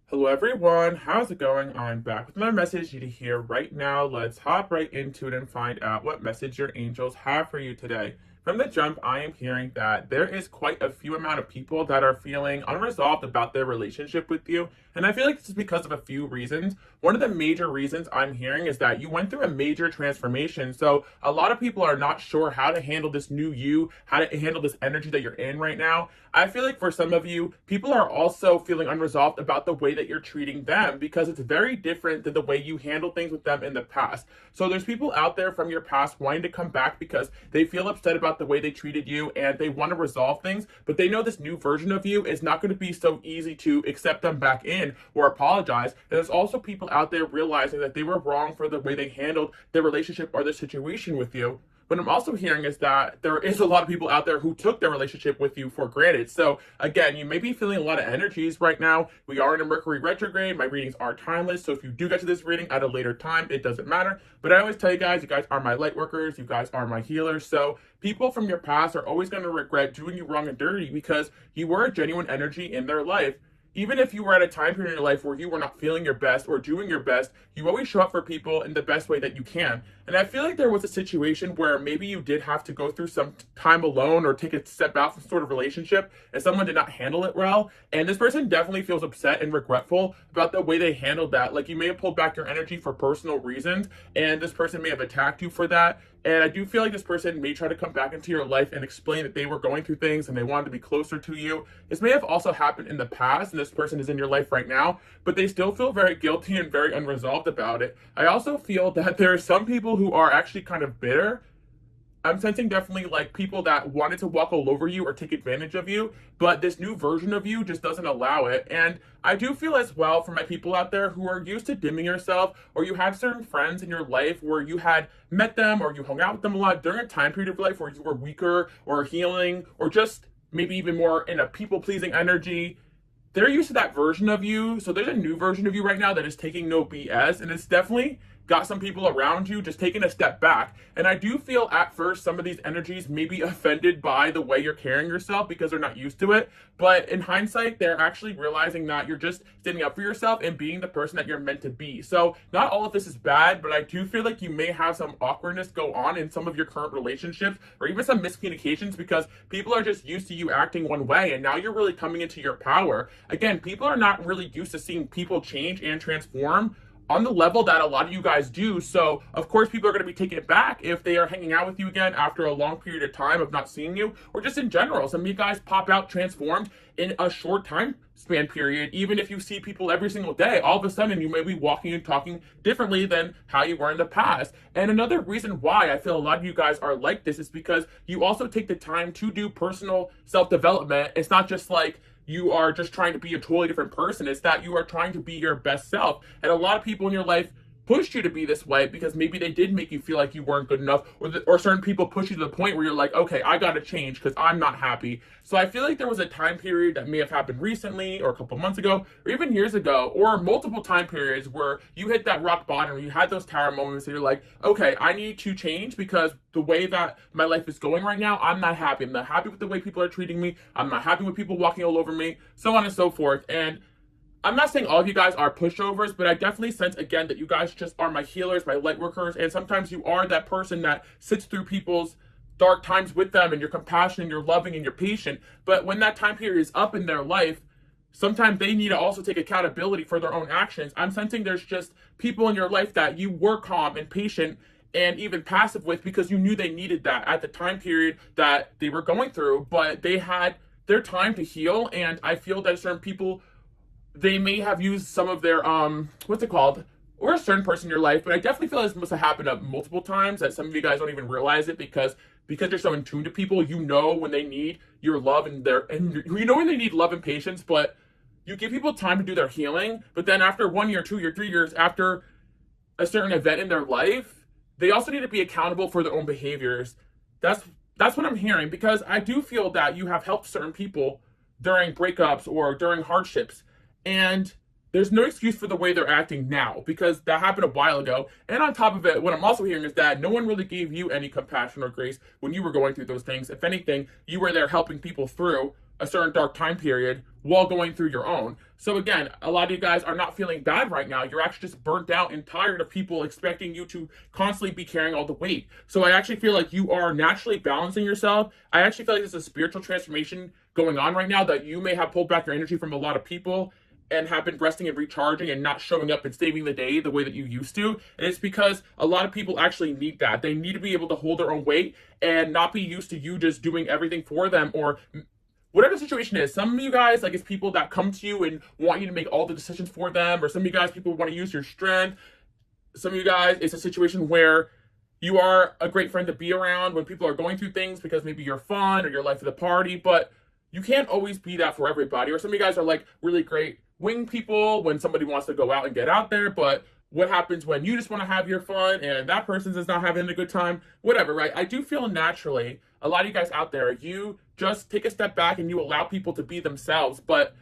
Hello everyone, how's it going? I'm back with another message you to hear right now. Let's hop right into it and find out what message your angels have for you today. From the jump, I am hearing that there is quite a few amount of people that are feeling unresolved about their relationship with you. And I feel like this is because of a few reasons. One of the major reasons I'm hearing is that you went through a major transformation. So a lot of people are not sure how to handle this new you, how to handle this energy that you're in right now. I feel like for some of you, people are also feeling unresolved about the way that you're treating them because it's very different than the way you handled things with them in the past. So there's people out there from your past wanting to come back because they feel upset about the way they treated you and they want to resolve things, but they know this new version of you is not going to be so easy to accept them back in or apologize. And there's also people out there realizing that they were wrong for the way they handled their relationship or their situation with you. What I'm also hearing is that there is a lot of people out there who took their relationship with you for granted. So again, you may be feeling a lot of energies right now. We are in a Mercury retrograde. My readings are timeless. So if you do get to this reading at a later time, it doesn't matter. But I always tell you guys are my light workers. You guys are my healers. So people from your past are always going to regret doing you wrong and dirty because you were a genuine energy in their life. Even if you were at a time period in your life where you were not feeling your best or doing your best, you always show up for people in the best way that you can. And I feel like there was a situation where maybe you did have to go through some time alone or take a step out from sort of relationship and someone did not handle it well. And this person definitely feels upset and regretful about the way they handled that. Like you may have pulled back your energy for personal reasons and this person may have attacked you for that. And I do feel like this person may try to come back into your life and explain that they were going through things and they wanted to be closer to you. This may have also happened in the past and this person is in your life right now, but they still feel very guilty and very unresolved about it. I also feel that there are some people who are actually kind of bitter. I'm sensing definitely like people that wanted to walk all over you or take advantage of you, but this new version of you just doesn't allow it. And I do feel as well for my people out there who are used to dimming yourself, or you had certain friends in your life where you had met them or you hung out with them a lot during a time period of life where you were weaker or healing or just maybe even more in a people pleasing energy. They're used to that version of you. So there's a new version of you right now that is taking no BS, and it's definitely got some people around you just taking a step back. And I do feel at first some of these energies may be offended by the way you're carrying yourself because they're not used to it. But in hindsight, they're actually realizing that you're just standing up for yourself and being the person that you're meant to be. So not all of this is bad, but I do feel like you may have some awkwardness go on in some of your current relationships or even some miscommunications because people are just used to you acting one way and now you're really coming into your power. Again, people are not really used to seeing people change and transform on the level that a lot of you guys do. So of course people are going to be taken aback if they are hanging out with you again after a long period of time of not seeing you, or just in general. Some of you guys pop out transformed in a short time span period. Even if you see people every single day, all of a sudden you may be walking and talking differently than how you were in the past. And another reason why I feel a lot of you guys are like this is because you also take the time to do personal self-development. It's not just like you are just trying to be a totally different person. It's that you are trying to be your best self. And a lot of people in your life pushed you to be this way because maybe they did make you feel like you weren't good enough, or certain people push you to the point where you're like, okay, I gotta change because I'm not happy. So I feel like there was a time period that may have happened recently or a couple months ago or even years ago or multiple time periods where you hit that rock bottom or you had those tower moments and you're like, okay, I need to change because the way that my life is going right now, I'm not happy. I'm not happy with the way people are treating me. I'm not happy with people walking all over me, so on and so forth. And I'm not saying all of you guys are pushovers, but I definitely sense again that you guys just are my healers, my light workers, and sometimes you are that person that sits through people's dark times with them and you're compassionate and you're loving and you're patient. But when that time period is up in their life, sometimes they need to also take accountability for their own actions. I'm sensing there's just people in your life that you were calm and patient and even passive with because you knew they needed that at the time period that they were going through, but they had their time to heal. And I feel that certain people, they may have used some of their what's it called, or a certain person in your life, but I definitely feel this must have happened up multiple times that some of you guys don't even realize it because you're so in tune to people. You know when they need your love and you know when they need love and patience, but you give people time to do their healing. But then after 1 year, 2 year, 3 years after a certain event in their life, they also need to be accountable for their own behaviors. That's what I'm hearing, because I do feel that you have helped certain people during breakups or during hardships. And there's no excuse for the way they're acting now because that happened a while ago. And on top of it, what I'm also hearing is that no one really gave you any compassion or grace when you were going through those things. If anything, you were there helping people through a certain dark time period while going through your own. So again, a lot of you guys are not feeling bad right now. You're actually just burnt out and tired of people expecting you to constantly be carrying all the weight. So I actually feel like you are naturally balancing yourself. I actually feel like there's a spiritual transformation going on right now, that you may have pulled back your energy from a lot of people and have been resting and recharging and not showing up and saving the day the way that you used to. And it's because a lot of people actually need that. They need to be able to hold their own weight and not be used to you just doing everything for them, or whatever the situation is. Some of you guys, like, it's people that come to you and want you to make all the decisions for them, or some of you guys, people want to use your strength. Some of you guys, it's a situation where you are a great friend to be around when people are going through things because maybe you're fun or your life of the party, but you can't always be that for everybody. Or some of you guys are like really great wing people when somebody wants to go out and get out there, but what happens when you just want to have your fun and that person's just not having a good time? Whatever, right? I do feel naturally, a lot of you guys out there, you just take a step back and you allow people to be themselves, but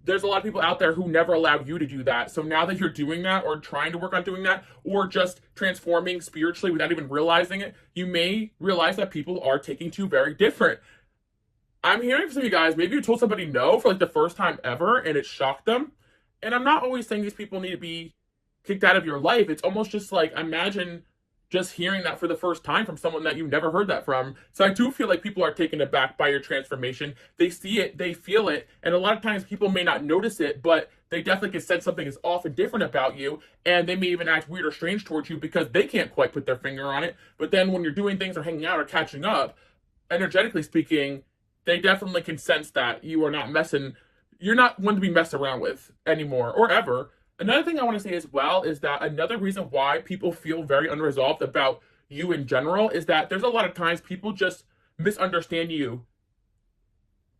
there's a lot of people out there who never allowed you to do that. So now that you're doing that, or trying to work on doing that, or just transforming spiritually without even realizing it, you may realize that people are taking to you very different. I'm hearing from some of you guys, maybe you told somebody no for like the first time ever and it shocked them. And I'm not always saying these people need to be kicked out of your life. It's almost just like, imagine just hearing that for the first time from someone that you never heard that from. So I do feel like people are taken aback by your transformation. They see it, they feel it, and a lot of times people may not notice it, but they definitely can sense something is off and different about you, and they may even act weird or strange towards you because they can't quite put their finger on it. But then when you're doing things or hanging out or catching up, energetically speaking, they definitely can sense that you are not you're not one to be messed around with anymore or ever. Another thing I want to say as well is that another reason why people feel very unresolved about you in general is that there's a lot of times people just misunderstand you,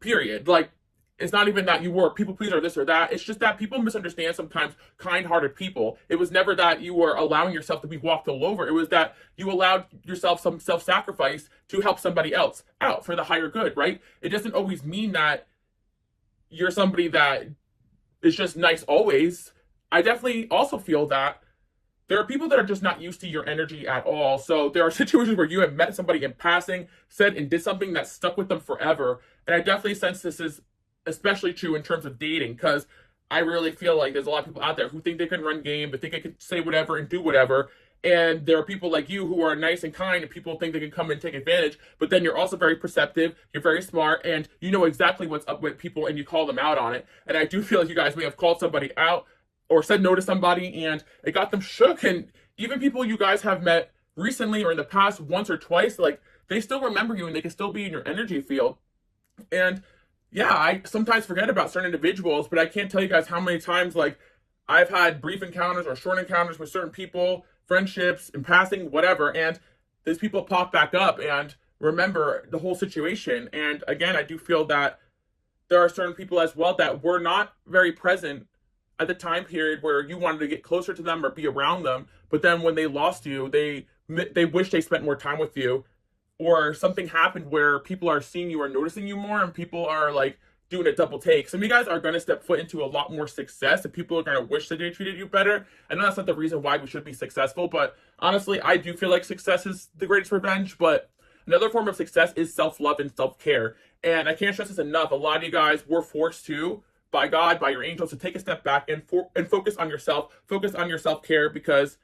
period. Like, it's not even that you were a people pleaser or this or that. It's just that people misunderstand sometimes kind-hearted people. It was never that you were allowing yourself to be walked all over. It was that you allowed yourself some self-sacrifice to help somebody else out for the higher good, right? It doesn't always mean that you're somebody that is just nice always. I definitely also feel that there are people that are just not used to your energy at all. So there are situations where you have met somebody in passing, said and did something that stuck with them forever. And I definitely sense this is especially true in terms of dating, because I really feel like there's a lot of people out there who think they can run game, but think they can say whatever and do whatever. And there are people like you who are nice and kind, and people think they can come and take advantage, but then you're also very perceptive, you're very smart, and you know exactly what's up with people, and you call them out on it. And I do feel like you guys may have called somebody out or said no to somebody, and it got them shook. And even people you guys have met recently or in the past once or twice, like, they still remember you and they can still be in your energy field. And yeah, I sometimes forget about certain individuals, but I can't tell you guys how many times, like, I've had brief encounters or short encounters with certain people, friendships, in passing, whatever, and these people pop back up and remember the whole situation. And again, I do feel that there are certain people as well that were not very present at the time period where you wanted to get closer to them or be around them, but then when they lost you, they wish they spent more time with you, or something happened where people are seeing you or noticing you more, and people are like doing a double take. Some of you guys are going to step foot into a lot more success, and people are going to wish that they treated you better. I know that's not the reason why we should be successful, but honestly, I do feel like success is the greatest revenge. But another form of success is self-love and self-care. And I can't stress this enough. A lot of you guys were forced to, by God, by your angels, to take a step back and focus on yourself, focus on your self-care, because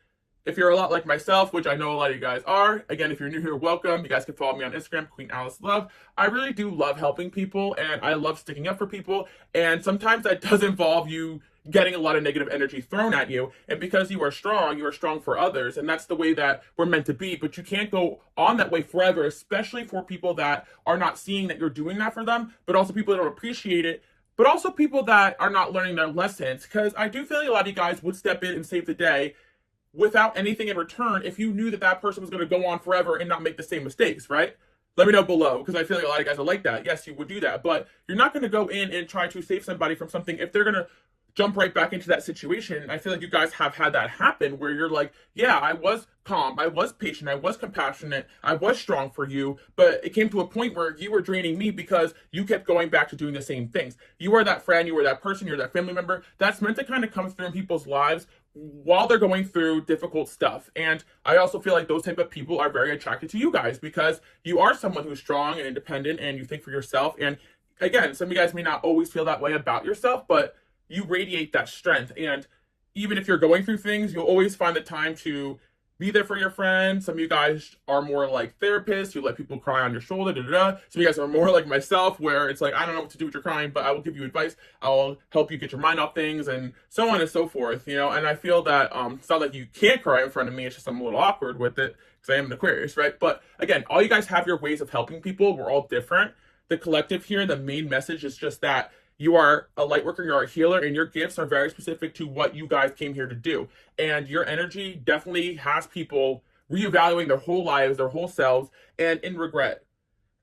if you're a lot like myself, which I know a lot of you guys are, again, if you're new here, welcome. You guys can follow me on Instagram, Queen Alice Love. I really do love helping people, and I love sticking up for people. And sometimes that does involve you getting a lot of negative energy thrown at you. And because you are strong for others. And that's the way that we're meant to be. But you can't go on that way forever, especially for people that are not seeing that you're doing that for them, but also people that don't appreciate it, but also people that are not learning their lessons. Because I do feel like a lot of you guys would step in and save the day without anything in return if you knew that that person was going to go on forever and not make the same mistakes, right? Let me know below, because I feel like a lot of guys are like that. Yes, you would do that, but you're not going to go in and try to save somebody from something if they're going to jump right back into that situation. I feel like you guys have had that happen where you're like, yeah, I was calm, I was patient, I was compassionate, I was strong for you, but it came to a point where you were draining me because you kept going back to doing the same things. You are that friend, you are that person, you're that family member that's meant to kind of come through in people's lives while they're going through difficult stuff. And I also feel like those type of people are very attracted to you guys because you are someone who's strong and independent and you think for yourself. And again, some of you guys may not always feel that way about yourself, but you radiate that strength. And even if you're going through things, you'll always find the time to be there for your friends. Some of you guys are more like therapists. You let people cry on your shoulder. Da, da, da. Some of you guys are more like myself, where it's like, I don't know what to do with your crying, but I will give you advice. I'll help you get your mind off things, and so on and so forth. And I feel that it's not like you can't cry in front of me. It's just I'm a little awkward with it because I am an Aquarius, right? But again, all you guys have your ways of helping people. We're all different. The collective here, the main message is just that you are a light worker, you're a healer, and your gifts are very specific to what you guys came here to do. And your energy definitely has people reevaluating their whole lives, their whole selves, and in regret.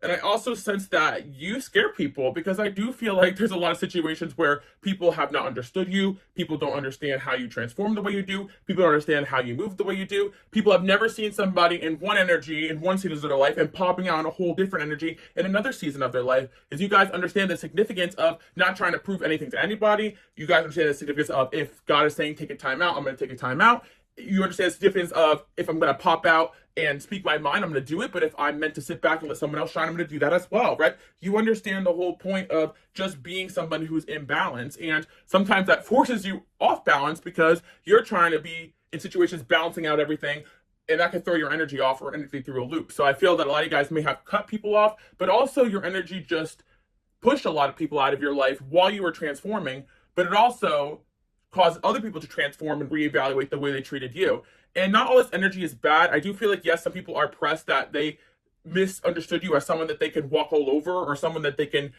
And I also sense that you scare people, because I do feel like there's a lot of situations where people have not understood you. People don't understand how you transform the way you do. People don't understand how you move the way you do. People have never seen somebody in one energy in one season of their life and popping out in a whole different energy in another season of their life. Is you guys understand the significance of not trying to prove anything to anybody. You guys understand the significance of, if God is saying take a time out, I'm going to take a time out. You understand the difference of, if I'm going to pop out and speak my mind, I'm going to do it. But if I'm meant to sit back and let someone else shine, I'm going to do that as well, right? You understand the whole point of just being somebody who's in balance. And sometimes that forces you off balance because you're trying to be in situations balancing out everything. And that can throw your energy off or energy through a loop. So I feel that a lot of you guys may have cut people off, but also your energy just pushed a lot of people out of your life while you were transforming. But it also cause other people to transform and reevaluate the way they treated you. And not all this energy is bad. I do feel like, yes, some people are pressed that they misunderstood you as someone that they can walk all over or someone that they can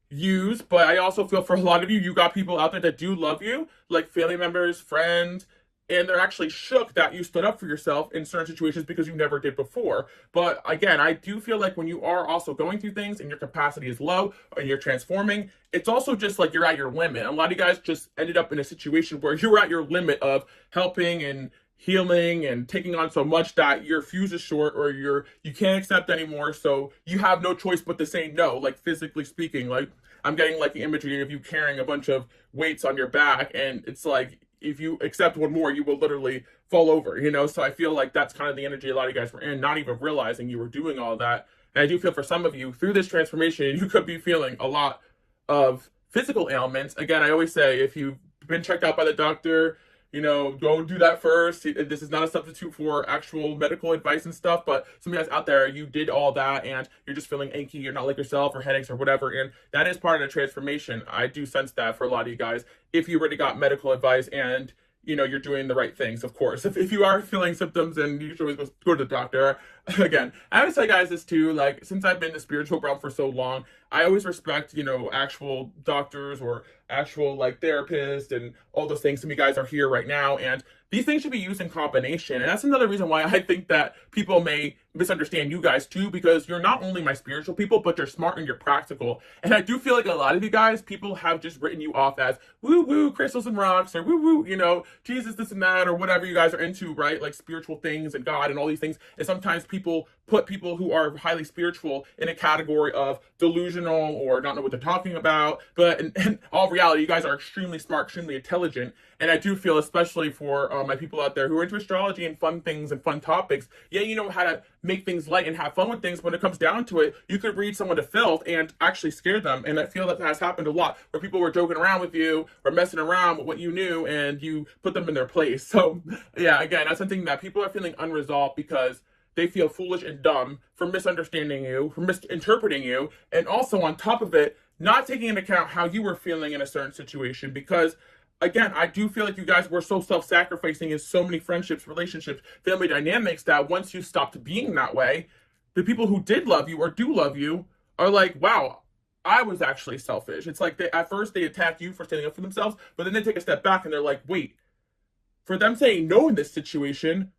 use. But I also feel for a lot of you, you got people out there that do love you, like family members, friends, and they're actually shook that you stood up for yourself in certain situations because you never did before. But again, I do feel like when you are also going through things and your capacity is low and you're transforming, it's also just like you're at your limit. A lot of you guys just ended up in a situation where you're at your limit of helping and healing and taking on so much that your fuse is short, or you can't accept anymore, so you have no choice but to say no, like physically speaking. Like, I'm getting like the imagery of you carrying a bunch of weights on your back, and it's like, if you accept one more, you will literally fall over, So I feel like that's kind of the energy a lot of you guys were in, not even realizing you were doing all that. And I do feel for some of you, through this transformation, you could be feeling a lot of physical ailments. Again, I always say, if you've been checked out by the doctor, go do that first. This is not a substitute for actual medical advice and stuff, but some of you guys out there, you did all that and you're just feeling achy, you're not like yourself, or headaches or whatever, and that is part of the transformation. I do sense that for a lot of you guys, if you already got medical advice and you're doing the right things, of course. If you are feeling symptoms, and you should always go to the doctor. Again, I always tell you guys this too, like, since I've been in the spiritual realm for so long, I always respect, actual doctors or actual like therapists and all those things. Some of you guys are here right now, and these things should be used in combination. And that's another reason why I think that people may misunderstand you guys too, because you're not only my spiritual people, but you're smart and you're practical. And I do feel like a lot of you guys, people have just written you off as woo woo crystals and rocks, or woo woo, Jesus, this and that, or whatever you guys are into, right? Like spiritual things and God and all these things. And sometimes people put people who are highly spiritual in a category of delusional or not know what they're talking about. But in all reality, you guys are extremely smart, extremely intelligent. And I do feel, especially for my people out there who are into astrology and fun things and fun topics, yeah, you know how to make things light and have fun with things. When it comes down to it, you could read someone to filth and actually scare them. And I feel that has happened a lot, where people were joking around with you or messing around with what you knew, and you put them in their place. So yeah, again, that's something that people are feeling unresolved because they feel foolish and dumb for misunderstanding you, for misinterpreting you, and also on top of it, not taking into account how you were feeling in a certain situation. Because again, I do feel like you guys were so self-sacrificing in so many friendships, relationships, family dynamics, that once you stopped being that way, the people who did love you or do love you are like, wow, I was actually selfish. It's like at first they attack you for standing up for themselves, but then they take a step back and they're like, wait, for them saying no in this situation,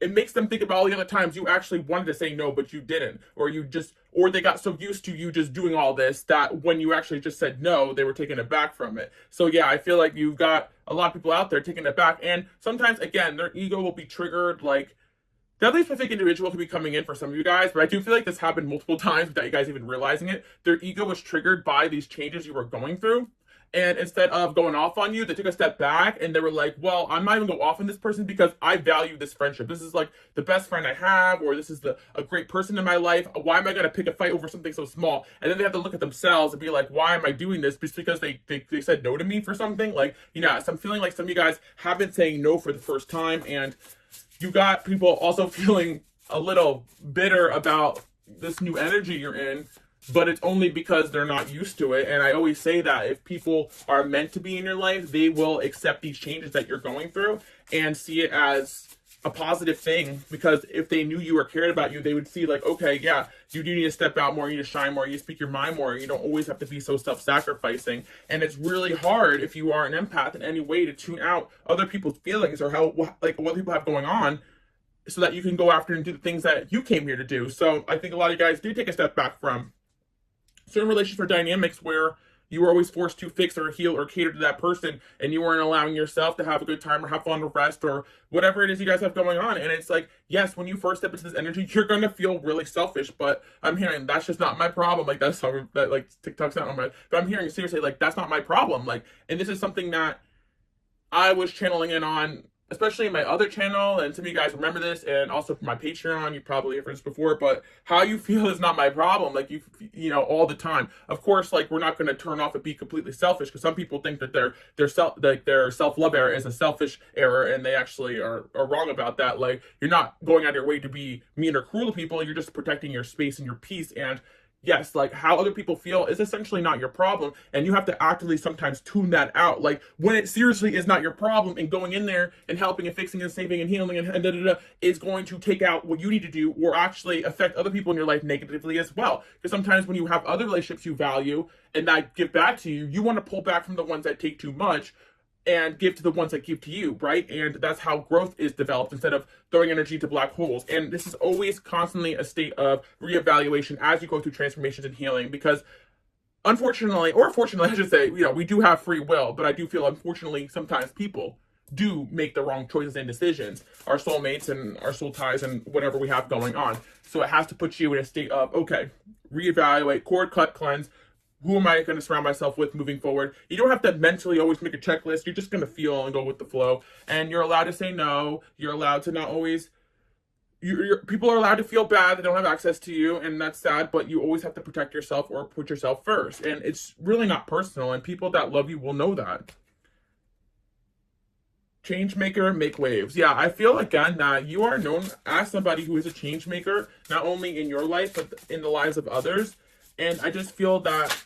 it makes them think about all the other times you actually wanted to say no, but you didn't. Or they got so used to you just doing all this that when you actually just said no, they were taken aback from it. So yeah, I feel like you've got a lot of people out there taking it back. And sometimes, again, their ego will be triggered. Like, definitely a specific individual could be coming in for some of you guys, but I do feel like this happened multiple times without you guys even realizing it. Their ego was triggered by these changes you were going through. And instead of going off on you, they took a step back and they were like, well, I'm not even going to go off on this person because I value this friendship. This is like the best friend I have, or this is a great person in my life. Why am I going to pick a fight over something so small? And then they have to look at themselves and be like, why am I doing this? Just because they said no to me for something? Like, so I'm feeling like some of you guys have been saying no for the first time, and you got people also feeling a little bitter about this new energy you're in, but it's only because they're not used to it. And I always say that if people are meant to be in your life, they will accept these changes that you're going through and see it as a positive thing, because if they knew you or cared about you, they would see like, okay, yeah, you do need to step out more, you need to shine more, you speak your mind more, you don't always have to be so self-sacrificing. And it's really hard if you are an empath in any way to tune out other people's feelings or what people have going on, so that you can go after and do the things that you came here to do. So I think a lot of you guys do take a step back from certain relationships or dynamics where you were always forced to fix or heal or cater to that person, and you weren't allowing yourself to have a good time or have fun or rest or whatever it is you guys have going on. And it's like, yes, when you first step into this energy, you're going to feel really selfish, but I'm hearing that's just not my problem. Like, that's how that, like, TikTok's not on my, but I'm hearing seriously, like, that's not my problem. Like, and this is something that I was channeling in on, especially in my other channel, and some of you guys remember this, and also for my Patreon, you probably have heard this before, but how you feel is not my problem. Like, you know, all the time. Of course, like, we're not going to turn off and be completely selfish, because some people think that their self-love error is a selfish error, and they actually are wrong about that. Like, you're not going out of your way to be mean or cruel to people, you're just protecting your space and your peace. And yes, like, how other people feel is essentially not your problem, and you have to actively sometimes tune that out. Like, when it seriously is not your problem, and going in there and helping and fixing and saving and healing and is going to take out what you need to do, or actually affect other people in your life negatively as well. Because sometimes when you have other relationships you value and that give back to you, you want to pull back from the ones that take too much and give to the ones that give to you, right? And that's how growth is developed, instead of throwing energy to black holes. And this is always constantly a state of reevaluation as you go through transformations and healing, because unfortunately, or fortunately, I should say, we do have free will, but I do feel, unfortunately, sometimes people do make the wrong choices and decisions, our soulmates and our soul ties and whatever we have going on. So it has to put you in a state of, okay, reevaluate, cord cut, cleanse. Who am I going to surround myself with moving forward? You don't have to mentally always make a checklist. You're just going to feel and go with the flow. And you're allowed to say no. You're allowed to not always... people are allowed to feel bad. They don't have access to you, and that's sad. But you always have to protect yourself or put yourself first. And it's really not personal. And people that love you will know that. Change maker, make waves. Yeah, I feel, again, that you are known as somebody who is a change maker, not only in your life, but in the lives of others. And I just feel that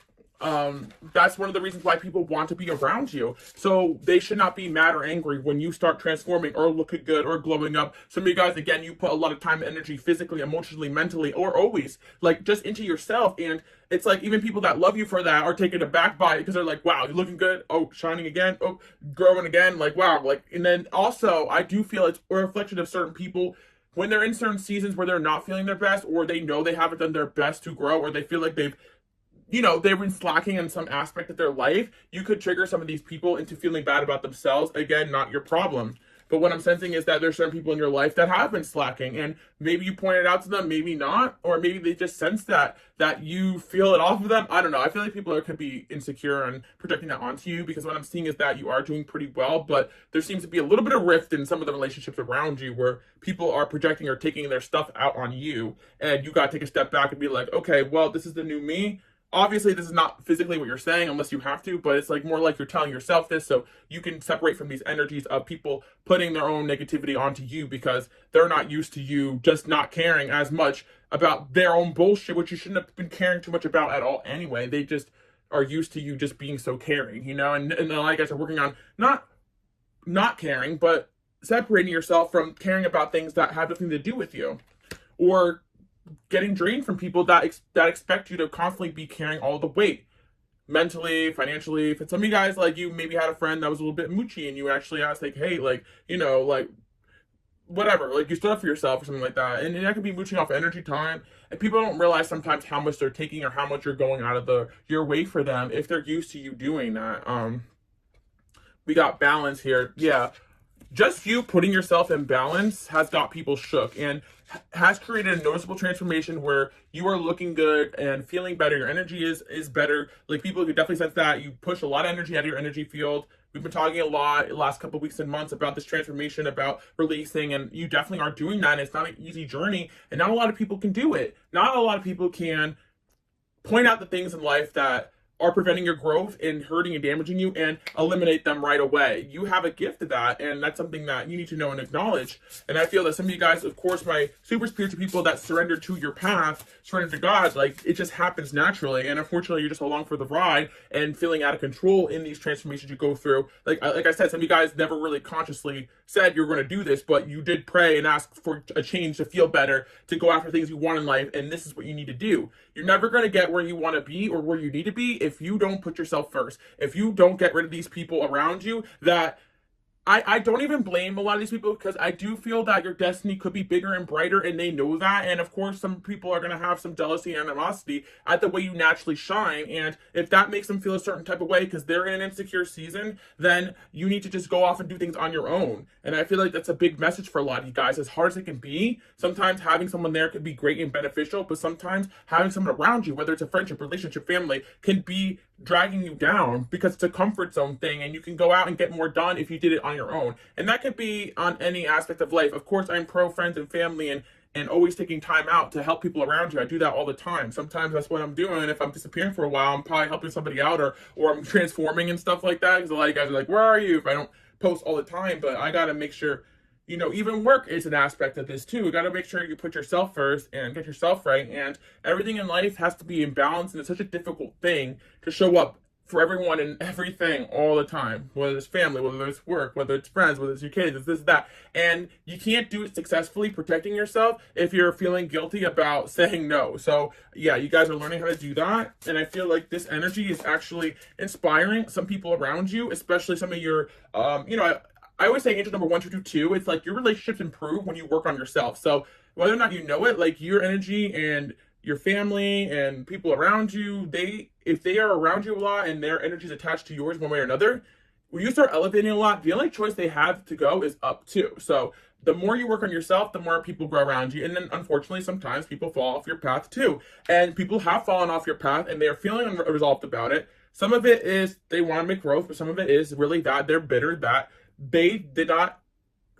that's one of the reasons why people want to be around you. So they should not be mad or angry when you start transforming or looking good or glowing up. Some of you guys, again, you put a lot of time and energy physically, emotionally, mentally, or always, like, just into yourself. And it's like, even people that love you for that are taken aback by it, because they're like, wow, you're looking good. Oh, shining again. Oh, growing again. Like, wow. Like, and then also, I do feel it's a reflection of certain people when they're in certain seasons where they're not feeling their best, or they know they haven't done their best to grow, or they feel like they've been slacking in some aspect of their life. You could trigger some of these people into feeling bad about themselves. Again, not your problem. But what I'm sensing is that there's certain people in your life that have been slacking, and maybe you pointed out to them, maybe not, or maybe they just sense that you feel it off of them. I don't know. I feel like people could be insecure and projecting that onto you, because what I'm seeing is that you are doing pretty well, but there seems to be a little bit of rift in some of the relationships around you where people are projecting or taking their stuff out on you, and you got to take a step back and be like, okay, well, this is the new me. Obviously, this is not physically what you're saying unless you have to, but it's like more like you're telling yourself this so you can separate from these energies of people putting their own negativity onto you, because they're not used to you just not caring as much about their own bullshit, which you shouldn't have been caring too much about at all anyway. They just are used to you just being so caring, and a lot of guys are working on not caring, but separating yourself from caring about things that have nothing to do with you, or getting drained from people that expect you to constantly be carrying all the weight, mentally, financially. For some of you guys, like, you maybe had a friend that was a little bit moochy, and you actually asked, like, hey, like, like, whatever, like, you stood up for yourself or something like that. And that could be mooching off energy, time, and people don't realize sometimes how much they're taking or how much you're going out of your way for them if they're used to you doing that. We got balance here. Yeah. just you putting yourself in balance has got people shook and has created a noticeable transformation where you are looking good and feeling better. Your energy is better. Like, people could definitely sense that you push a lot of energy out of your energy field. We've been talking a lot the last couple of weeks and months about this transformation, about releasing, and you definitely are doing that. And it's not an easy journey, and not a lot of people can do it. Not a lot of people can point out the things in life that are preventing your growth and hurting and damaging you and eliminate them right away. You have a gift of that, and that's something that you need to know and acknowledge. And I feel that some of you guys, of course, my super spiritual people that surrender to your path, surrender to God, like, it just happens naturally. And unfortunately, you're just along for the ride and feeling out of control in these transformations you go through. Like I said, some of you guys never really consciously said you're going to do this, but you did pray and ask for a change to feel better, to go after things you want in life, and this is what you need to do. You're never going to get where you want to be or where you need to be if you don't put yourself first. If you don't get rid of these people around you that I don't even blame a lot of these people, because I do feel that your destiny could be bigger and brighter, and they know that. And of course, some people are going to have some jealousy and animosity at the way you naturally shine. And if that makes them feel a certain type of way because they're in an insecure season, then you need to just go off and do things on your own. And I feel like that's a big message for a lot of you guys. As hard as it can be, sometimes having someone there could be great and beneficial, but sometimes having someone around you, whether it's a friendship, relationship, family, can be dragging you down because it's a comfort zone thing, and you can go out and get more done if you did it on your own. And that could be on any aspect of life. Of course, I'm pro friends and family, and always taking time out to help people around you. I do that all the time. Sometimes that's what I'm doing. If I'm disappearing for a while, I'm probably helping somebody out, or I'm transforming and stuff like that, because a lot of you guys are like, where are you? If I don't post all the time. But I got to make sure, even work is an aspect of this too. You got to make sure you put yourself first and get yourself right. And everything in life has to be in balance. And it's such a difficult thing to show up for everyone and everything all the time, whether it's family, whether it's work, whether it's friends, whether it's your kids, it's this, that. And you can't do it successfully protecting yourself if you're feeling guilty about saying no. So yeah, you guys are learning how to do that. And I feel like this energy is actually inspiring some people around you, especially some of your, I always say angel number 1, 2, 2, 2. It's like your relationships improve when you work on yourself. So whether or not you know it, like, your energy and your family and people around you, if they are around you a lot and their energy is attached to yours one way or another, when you start elevating a lot, the only choice they have to go is up too. So the more you work on yourself, the more people grow around you. And then unfortunately, sometimes people fall off your path too. And people have fallen off your path and they're feeling unresolved about it. Some of it is they want to make growth, but some of it is really that they're bitter that they did not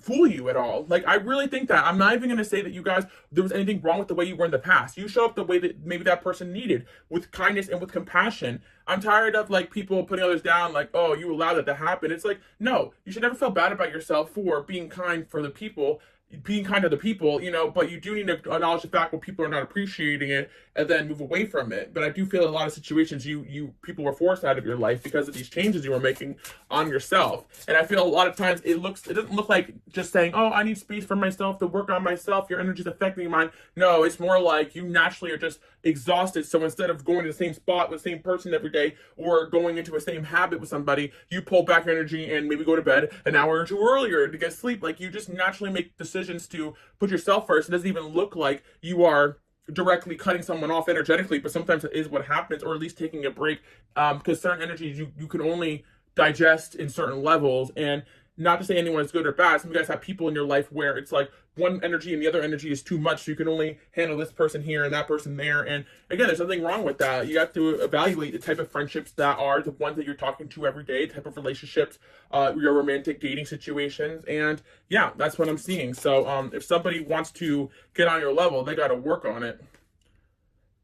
fool you at all. Like, I really think that. I'm not even going to say that you guys, there was anything wrong with the way you were in the past. You show up the way that maybe that person needed, with kindness and with compassion. I'm tired of, like, people putting others down, like, oh, you allowed that to happen. It's like, no, you should never feel bad about yourself for being kind for the people, being kind to the people, but you do need to acknowledge the fact when people are not appreciating it and then move away from it. But I do feel a lot of situations you people were forced out of your life because of these changes you were making on yourself. And I feel a lot of times it doesn't look like just saying, oh, I need space for myself to work on myself, your energy's affecting mine. No, it's more like you naturally are just exhausted. So instead of going to the same spot with the same person every day or going into a same habit with somebody, you pull back your energy and maybe go to bed an hour or two earlier to get sleep. Like, you just naturally make decisions to put yourself first. It doesn't even look like you are directly cutting someone off energetically, but sometimes it is what happens, or at least taking a break, because certain energies you can only digest in certain levels. And not to say anyone is good or bad, some of you guys have people in your life where it's like one energy and the other energy is too much, so you can only handle this person here and that person there. And again, there's nothing wrong with that. You have to evaluate the type of friendships that are the ones that you're talking to every day, type of relationships, your romantic dating situations. And yeah, that's what I'm seeing. So if somebody wants to get on your level, they got to work on it.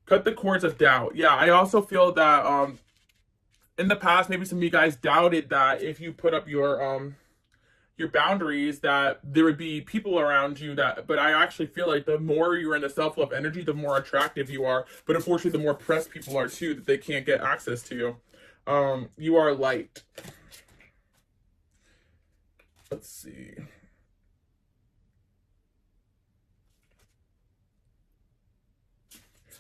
Cut the cords of doubt. Yeah, I also feel that in the past, maybe some of you guys doubted that if you put up your boundaries, that there would be people around you but I actually feel like the more you're in the self-love energy, the more attractive you are. But unfortunately, the more pressed people are too, that they can't get access to you. You are light. Let's see.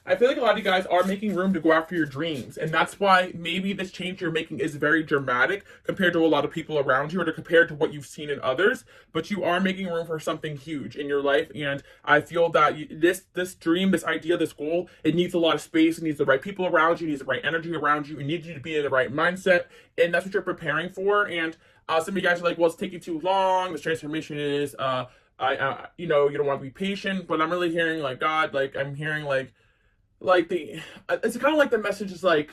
I feel like a lot of you guys are making room to go after your dreams. And that's why maybe this change you're making is very dramatic compared to a lot of people around you, or compared to what you've seen in others. But you are making room for something huge in your life. And I feel that this dream, this idea, this goal, it needs a lot of space. It needs the right people around you. It needs the right energy around you. It needs you to be in the right mindset. And that's what you're preparing for. And Some of you guys are like, well, it's taking too long. This transformation is, you know, you don't want to be patient. But I'm really hearing like God, like I'm hearing like the, it's kind of like the message is like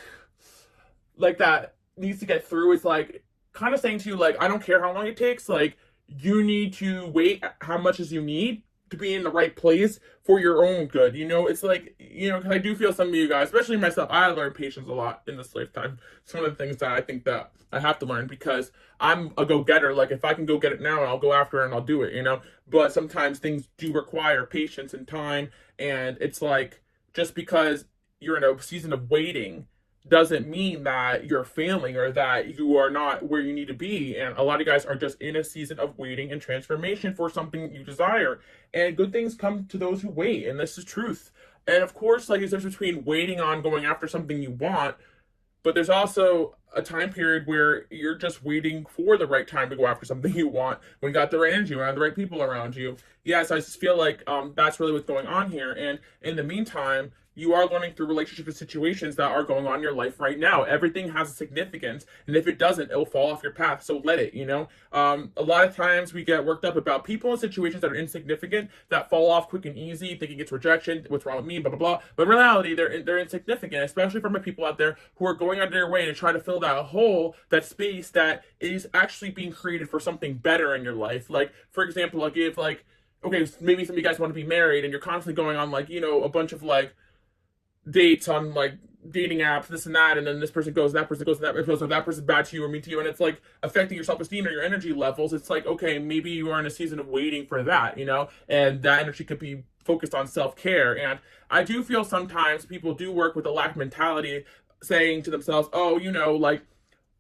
that needs to get through. It's like kind of saying to you, like, I don't care how long it takes. Like, you need to wait how much as you need to be in the right place for your own good. You know, it's like, you know, because I do feel some of you guys, especially myself, I learned patience a lot in this lifetime. It's one of the things that I think that I have to learn because I'm a go-getter. Like, if I can go get it now, I'll go after it and I'll do it, you know? But sometimes things do require patience and time. And it's like, just because you're in a season of waiting doesn't mean that you're failing or that you are not where you need to be. And a lot of you guys are just in a season of waiting and transformation for something you desire. And good things come to those who wait. And this is truth. And of course, like, there's a difference between waiting on going after something you want, but there's also a time period where you're just waiting for the right time to go after something you want when you got the right energy around, the right people around you. Yes, I just feel like that's really what's going on here. And in the meantime, you are learning through relationships and situations that are going on in your life right now. Everything has a significance, and if it doesn't, it'll fall off your path. So let it, you know? A lot of times we get worked up about people and situations that are insignificant, that fall off quick and easy, thinking it's rejection, what's wrong with me, blah, blah, blah. But in reality, they're insignificant, especially from the people out there who are going out of their way to try to fill that hole, that space that is actually being created for something better in your life. Like, for example, like if like, okay, maybe some of you guys want to be married and you're constantly going on like, you know, a bunch of like, dates on like dating apps, this and that, and then this person goes, that person goes, that person goes, so that person's bad to you or mean to you, and it's like affecting your self-esteem or your energy levels. It's like, okay, maybe you are in a season of waiting for that, you know, and that energy could be focused on self-care. And I do feel sometimes people do work with a lack mentality, saying to themselves, oh, you know, like,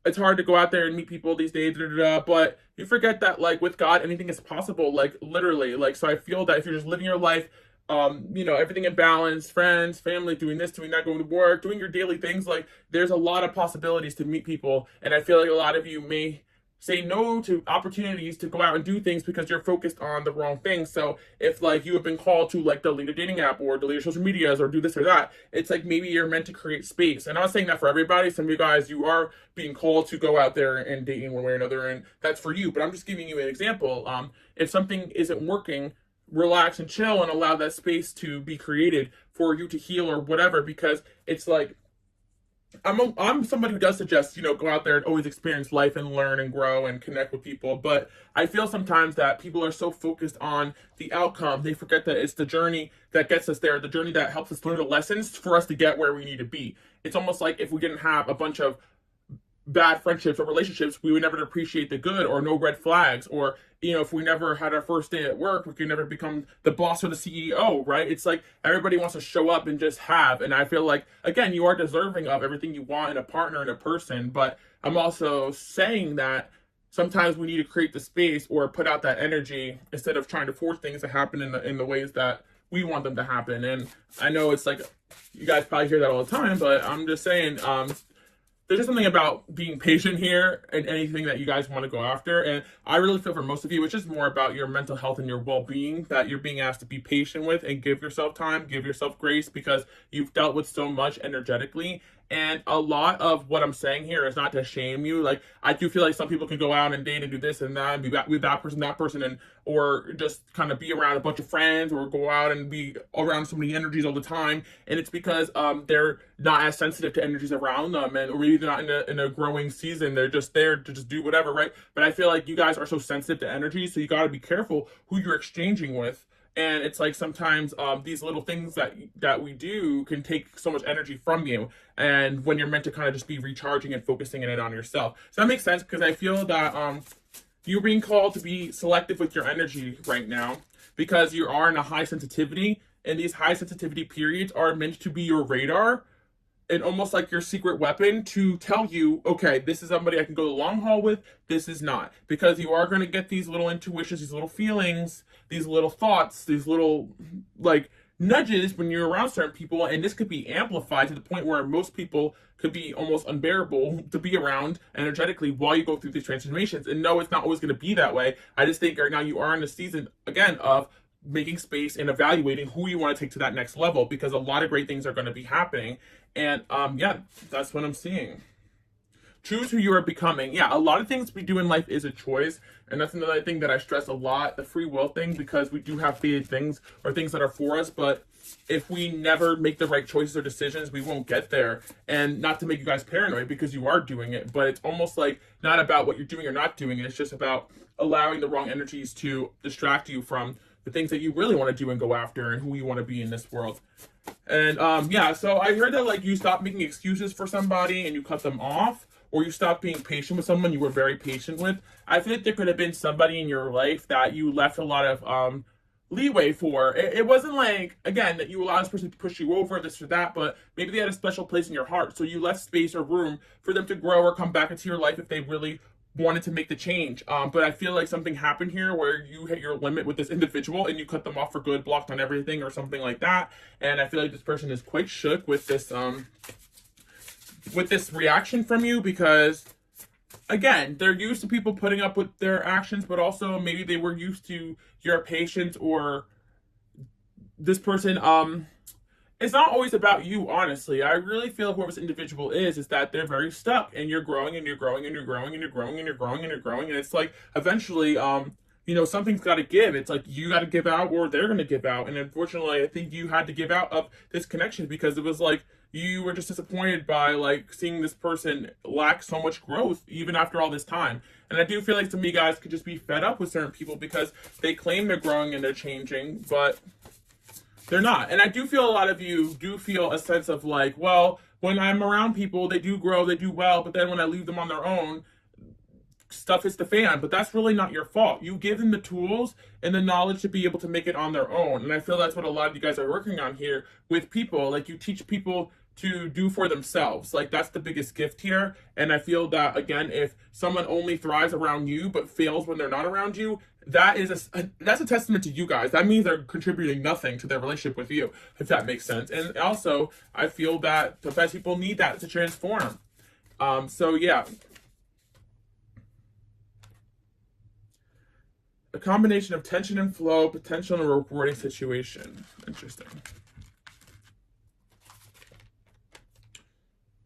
it's hard to go out there and meet people these days, but you forget that like with God, anything is possible, like literally. Like, so I feel that if you're just living your life, you know, everything in balance, friends, family, doing this, doing that, going to work, doing your daily things, like there's a lot of possibilities to meet people. And I feel like a lot of you may say no to opportunities to go out and do things because you're focused on the wrong things. So if like you have been called to like delete a dating app or delete your social medias or do this or that, it's like maybe you're meant to create space. And I'm not saying that for everybody. Some of you guys, you are being called to go out there and date in one way or another, and that's for you. But I'm just giving you an example. If something isn't working, relax and chill and allow that space to be created for you to heal or whatever, because it's like I'm somebody who does suggest, you know, go out there and always experience life and learn and grow and connect with people. But I feel sometimes that people are so focused on the outcome, they forget that it's the journey that gets us there, the journey that helps us learn the lessons for us to get where we need to be. It's almost like if we didn't have a bunch of bad friendships or relationships, we would never appreciate the good, or no red flags, or you know, if we never had our first day at work, we could never become the boss or the CEO, right? It's like everybody wants to show up and just have, and I feel like, again, you are deserving of everything you want in a partner and a person, but I'm also saying that sometimes we need to create the space or put out that energy instead of trying to force things to happen in the ways that we want them to happen. And I know it's like, you guys probably hear that all the time, but I'm just saying, there's just something about being patient here and anything that you guys want to go after. And I really feel for most of you, it's just more about your mental health and your well-being that you're being asked to be patient with and give yourself time, give yourself grace, because you've dealt with so much energetically. And a lot of what I'm saying here is not to shame you. Like, I do feel like some people can go out and date and do this and that and be with that person, and or just kind of be around a bunch of friends or go out and be around so many energies all the time. And it's because they're not as sensitive to energies around them, and or maybe they're not in a growing season. They're just there to just do whatever, right? But I feel like you guys are so sensitive to energy, so you got to be careful who you're exchanging with. And it's like sometimes these little things that we do can take so much energy from you, and when you're meant to kind of just be recharging and focusing it on yourself. So that makes sense, because I feel that you're being called to be selective with your energy right now, because you are in a high sensitivity, and these high sensitivity periods are meant to be your radar and almost like your secret weapon to tell you, okay, this is somebody I can go the long haul with, this is not. Because you are going to get these little intuitions, these little feelings, these little thoughts, these little like nudges when you're around certain people, and this could be amplified to the point where most people could be almost unbearable to be around energetically while you go through these transformations. And no, it's not always going to be that way. I just think right now you are in a season, again, of making space and evaluating who you want to take to that next level, because a lot of great things are going to be happening. And yeah, that's what I'm seeing. choose who you are becoming. Yeah, a lot of things we do in life is a choice, and that's another thing that I stress a lot, the free will thing, because we do have fated things or things that are for us, but if we never make the right choices or decisions, we won't get there. And not to make you guys paranoid, because you are doing it, but it's almost like not about what you're doing or not doing. It's just about allowing the wrong energies to distract you from the things that you really want to do and go after and who you want to be in this world. And yeah, so I heard that like you stopped making excuses for somebody and you cut them off, or you stopped being patient with someone you were very patient with. I feel like there could have been somebody in your life that you left a lot of leeway for. It wasn't like, again, that you allowed this person to push you over, this or that, but maybe they had a special place in your heart. So you left space or room for them to grow or come back into your life if they really wanted to make the change. But I feel like something happened here where you hit your limit with this individual and you cut them off for good, blocked on everything or something like that. And I feel like this person is quite shook with this reaction from you, because again, they're used to people putting up with their actions, but also maybe they were used to your patience, or this person, it's not always about you, honestly. I really feel whoever this individual is that they're very stuck, and you're growing and you're growing and you're growing and you're growing and you're growing and you're growing. And it's like, eventually, you know, something's got to give. It's like you got to give out or they're going to give out. And unfortunately, I think you had to give out of this connection because it was like you were just disappointed by like seeing this person lack so much growth even after all this time. And I do feel like some of you guys could just be fed up with certain people because they claim they're growing and they're changing, but they're not. And I do feel a lot of you do feel a sense of like, well, when I'm around people, they do grow, they do well, but then when I leave them on their own, stuff hits the fan. But that's really not your fault. You give them the tools and the knowledge to be able to make it on their own. And I feel that's what a lot of you guys are working on here with people. Like, you teach people to do for themselves. Like, that's the biggest gift here. And I feel that, again, if someone only thrives around you but fails when they're not around you, that's a testament to you guys. That means they're contributing nothing to their relationship with you, if that makes sense. And also, I feel that the best people need that to transform. So yeah. A combination of tension and flow, potential and a rewarding situation. Interesting.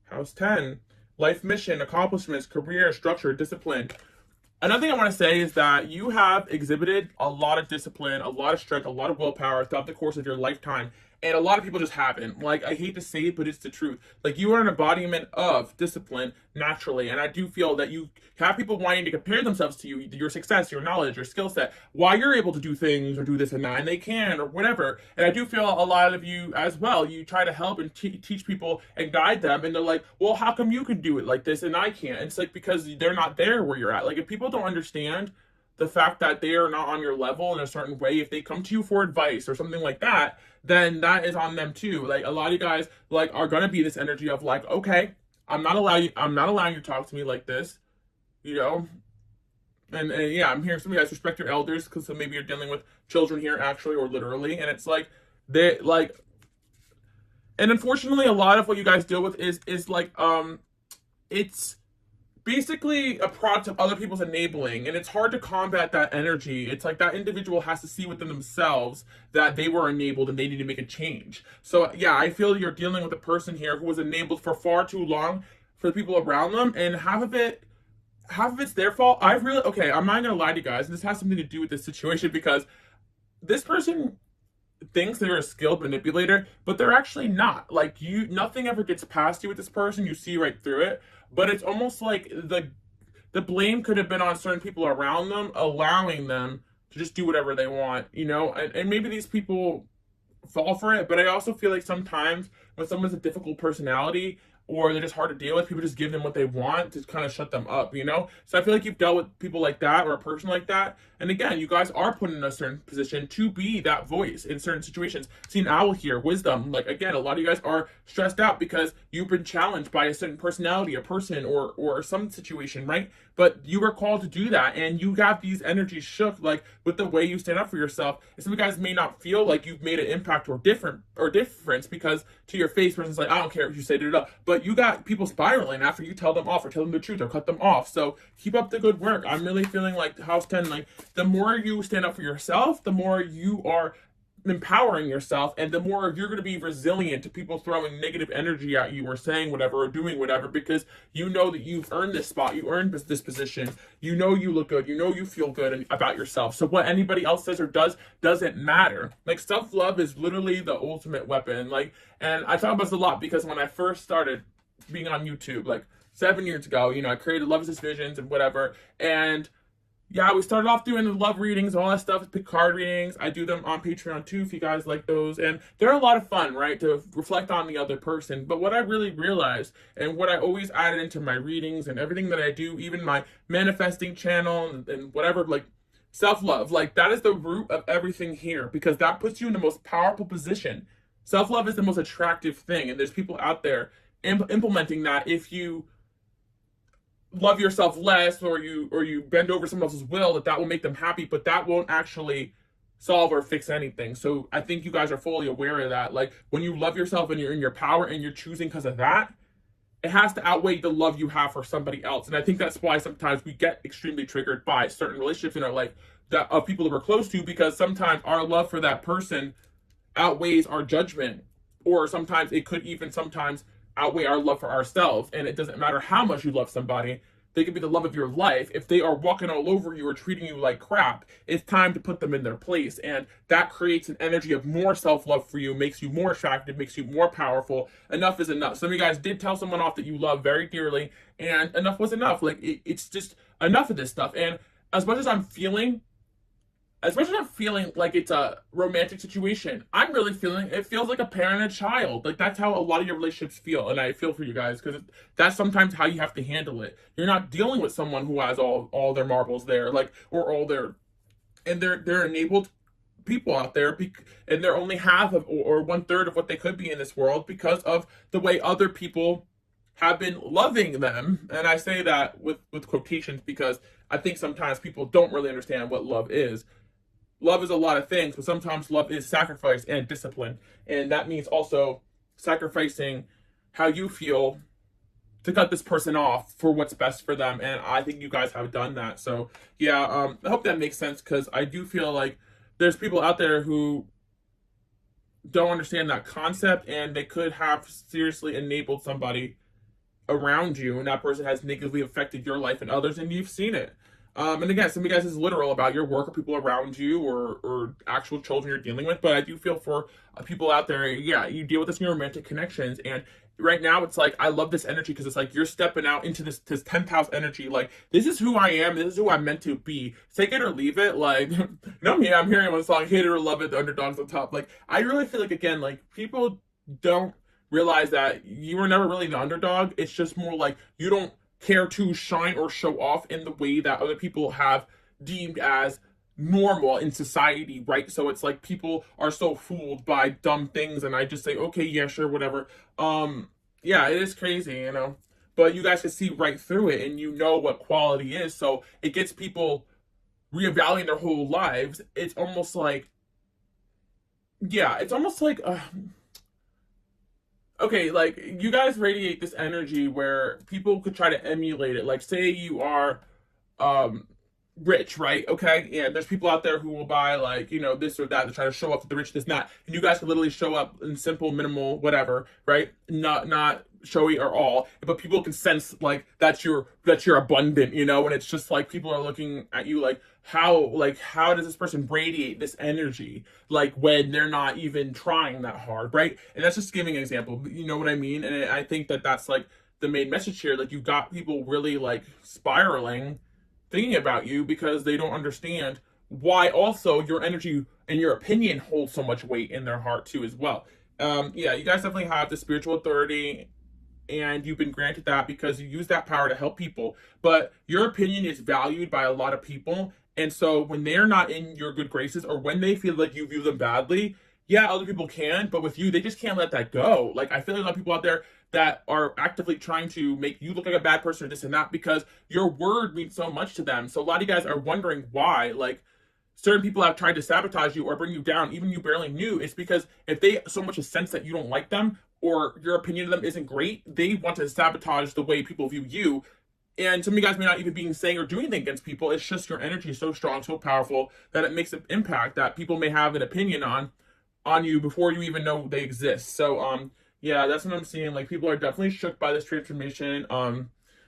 House 10, life mission, accomplishments, career, structure, discipline. Another thing I want to say is that you have exhibited a lot of discipline, a lot of strength, a lot of willpower throughout the course of your lifetime. And a lot of people just haven't. Like, I hate to say it, but it's the truth. Like, you are an embodiment of discipline naturally. And I do feel that you have people wanting to compare themselves to you, your success, your knowledge, your skill set, why you're able to do things or do this and that, and they can, or whatever. And I do feel a lot of you as well, you try to help and teach people and guide them. And they're like, well, how come you can do it like this and I can't? And it's like, because they're not there where you're at. Like, if people don't understand the fact that they are not on your level in a certain way, if they come to you for advice or something like that, then that is on them too. Like, a lot of you guys like are gonna be this energy of like, okay, I'm not allowing you to talk to me like this, you know. And yeah, I'm hearing some of you guys respect your elders, because so maybe you're dealing with children here actually or literally, and it's like they like, and unfortunately a lot of what you guys deal with is like it's basically a product of other people's enabling, and it's hard to combat that energy. It's like that individual has to see within themselves that they were enabled and they need to make a change. So yeah, I feel you're dealing with a person here who was enabled for far too long for the people around them, and half of it's their fault. I'm not gonna lie to you guys, and this has something to do with this situation, because this person thinks they're a skilled manipulator, but they're actually not. Like, nothing ever gets past you with this person. You see right through it. But it's almost like the blame could have been on certain people around them, allowing them to just do whatever they want, you know? And maybe these people fall for it, but I also feel like sometimes when someone's a difficult personality, or they're just hard to deal with, people just give them what they want to kind of shut them up, you know? So I feel like you've dealt with people like that, or a person like that. And again, you guys are put in a certain position to be that voice in certain situations. See an owl here, wisdom. Like, again, a lot of you guys are stressed out because you've been challenged by a certain personality, a person, or some situation, right? But you were called to do that, and you got these energies shook, like, with the way you stand up for yourself. And some of you guys may not feel like you've made an impact or difference, because to your face, person's like, I don't care what you say, but you got people spiraling after you tell them off or tell them the truth or cut them off. So keep up the good work. I'm really feeling like House 10, like, the more you stand up for yourself, the more you are empowering yourself, and the more you're going to be resilient to people throwing negative energy at you or saying whatever or doing whatever, because you know that you've earned this spot, you earned this position, you know you look good, you know you feel good about yourself. So what anybody else says or does doesn't matter. Like, self-love is literally the ultimate weapon. Like, and I talk about this a lot because when I first started being on YouTube, like 7 years ago, you know, I created Love Is This Visions and whatever, and yeah, we started off doing the love readings, all that stuff, pick card readings. I do them on Patreon too, if you guys like those. And they're a lot of fun, right? To reflect on the other person. But what I really realized, and what I always added into my readings and everything that I do, even my manifesting channel and whatever, like self-love, like that is the root of everything here, because that puts you in the most powerful position. Self-love is the most attractive thing. And there's people out there implementing that. If you love yourself less, or you bend over someone else's will, that will make them happy, but that won't actually solve or fix anything. So I think you guys are fully aware of that. Like, when you love yourself and you're in your power and you're choosing because of that, it has to outweigh the love you have for somebody else. And I think that's why sometimes we get extremely triggered by certain relationships in our life, that of people that we're close to, because sometimes our love for that person outweighs our judgment, or sometimes it could even sometimes outweigh our love for ourselves. And it doesn't matter how much you love somebody, they could be the love of your life. If they are walking all over you or treating you like crap, it's time to put them in their place. And that creates an energy of more self-love for you, makes you more attractive, makes you more powerful. Enough is enough. Some of you guys did tell someone off that you love very dearly, and enough was enough. Like, it's just enough of this stuff. And as much as I'm feeling like it's a romantic situation, I'm really feeling it feels like a parent and a child. Like, that's how a lot of your relationships feel. And I feel for you guys, because that's sometimes how you have to handle it. You're not dealing with someone who has all their marbles there, like, or all their, and they're enabled people out there, and they're only half of or 1/3 of what they could be in this world because of the way other people have been loving them. And I say that with quotations, because I think sometimes people don't really understand what love is. Love is a lot of things, but sometimes love is sacrifice and discipline. And that means also sacrificing how you feel to cut this person off for what's best for them. And I think you guys have done that. So yeah, I hope that makes sense, because I do feel like there's people out there who don't understand that concept, and they could have seriously enabled somebody around you, and that person has negatively affected your life and others, and you've seen it. And again, some of you guys is literal about your work or people around you, or actual children you're dealing with. But I do feel for people out there, yeah, you deal with this in your romantic connections. And right now it's like, I love this energy, because it's like you're stepping out into this 10th house energy. Like, this is who I am. This is who I'm meant to be. Take it or leave it. Like, no, me, I'm hearing one song, hate it or love it, the underdog's on top. Like, I really feel like, again, like, people don't realize that you were never really the underdog. It's just more like you don't care to shine or show off in the way that other people have deemed as normal in society, right? So it's like people are so fooled by dumb things, and I just say, okay, yeah, sure, whatever. Yeah, it is crazy, you know, but you guys can see right through it, and you know what quality is. So it gets people reevaluating their whole lives. It's almost like, yeah, it's almost like okay, like, you guys radiate this energy where people could try to emulate it. Like, say you are rich, right? Okay, and there's people out there who will buy, like, you know, this or that to try to show off the rich, this, that, and you guys can literally show up in simple, minimal, whatever, right? Not showy or all, but people can sense like that you're abundant, you know. And it's just like people are looking at you like, how does this person radiate this energy, like, when they're not even trying that hard, right? And that's just giving an example, you know what I mean? And I think that that's like the main message here. Like, you got people really like spiraling, thinking about you, because they don't understand why also your energy and your opinion holds so much weight in their heart too as well. Yeah, you guys definitely have the spiritual authority, and you've been granted that because you use that power to help people, but your opinion is valued by a lot of people. And so when they're not in your good graces, or when they feel like you view them badly, yeah, other people can, but with you, they just can't let that go. Like, I feel like a lot of people out there that are actively trying to make you look like a bad person or this and that, because your word means so much to them. So a lot of you guys are wondering why, like, certain people have tried to sabotage you or bring you down, even you barely knew. It's because if they so much a sense that you don't like them, or your opinion of them isn't great, they want to sabotage the way people view you. And some of you guys may not even be saying or doing anything against people. It's just your energy is so strong, so powerful, that it makes an impact that people may have an opinion on, on you before you even know they exist. So yeah, that's what I'm seeing. Like people are definitely shook by this transformation.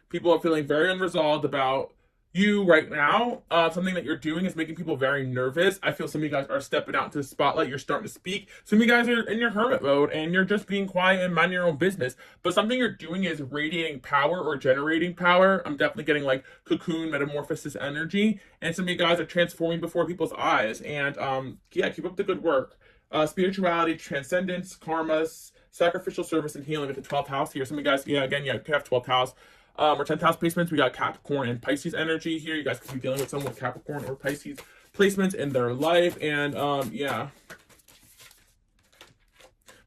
People are feeling very unresolved about you right now. Something that you're doing is making people very nervous. I feel some of you guys are stepping out into the spotlight. You're starting to speak. Some of you guys are in your hermit mode and you're just being quiet and minding your own business. But something you're doing is radiating power or generating power. I'm definitely getting like cocoon metamorphosis energy. And some of you guys are transforming before people's eyes. And yeah, keep up the good work. Spirituality, transcendence, karmas, sacrificial service, and healing at the 12th house here. Some of you guys, yeah, again, yeah, could have 12th house. Or 10th house placements. We got Capricorn and Pisces energy here. You guys could be dealing with someone with Capricorn or Pisces placements in their life. And yeah.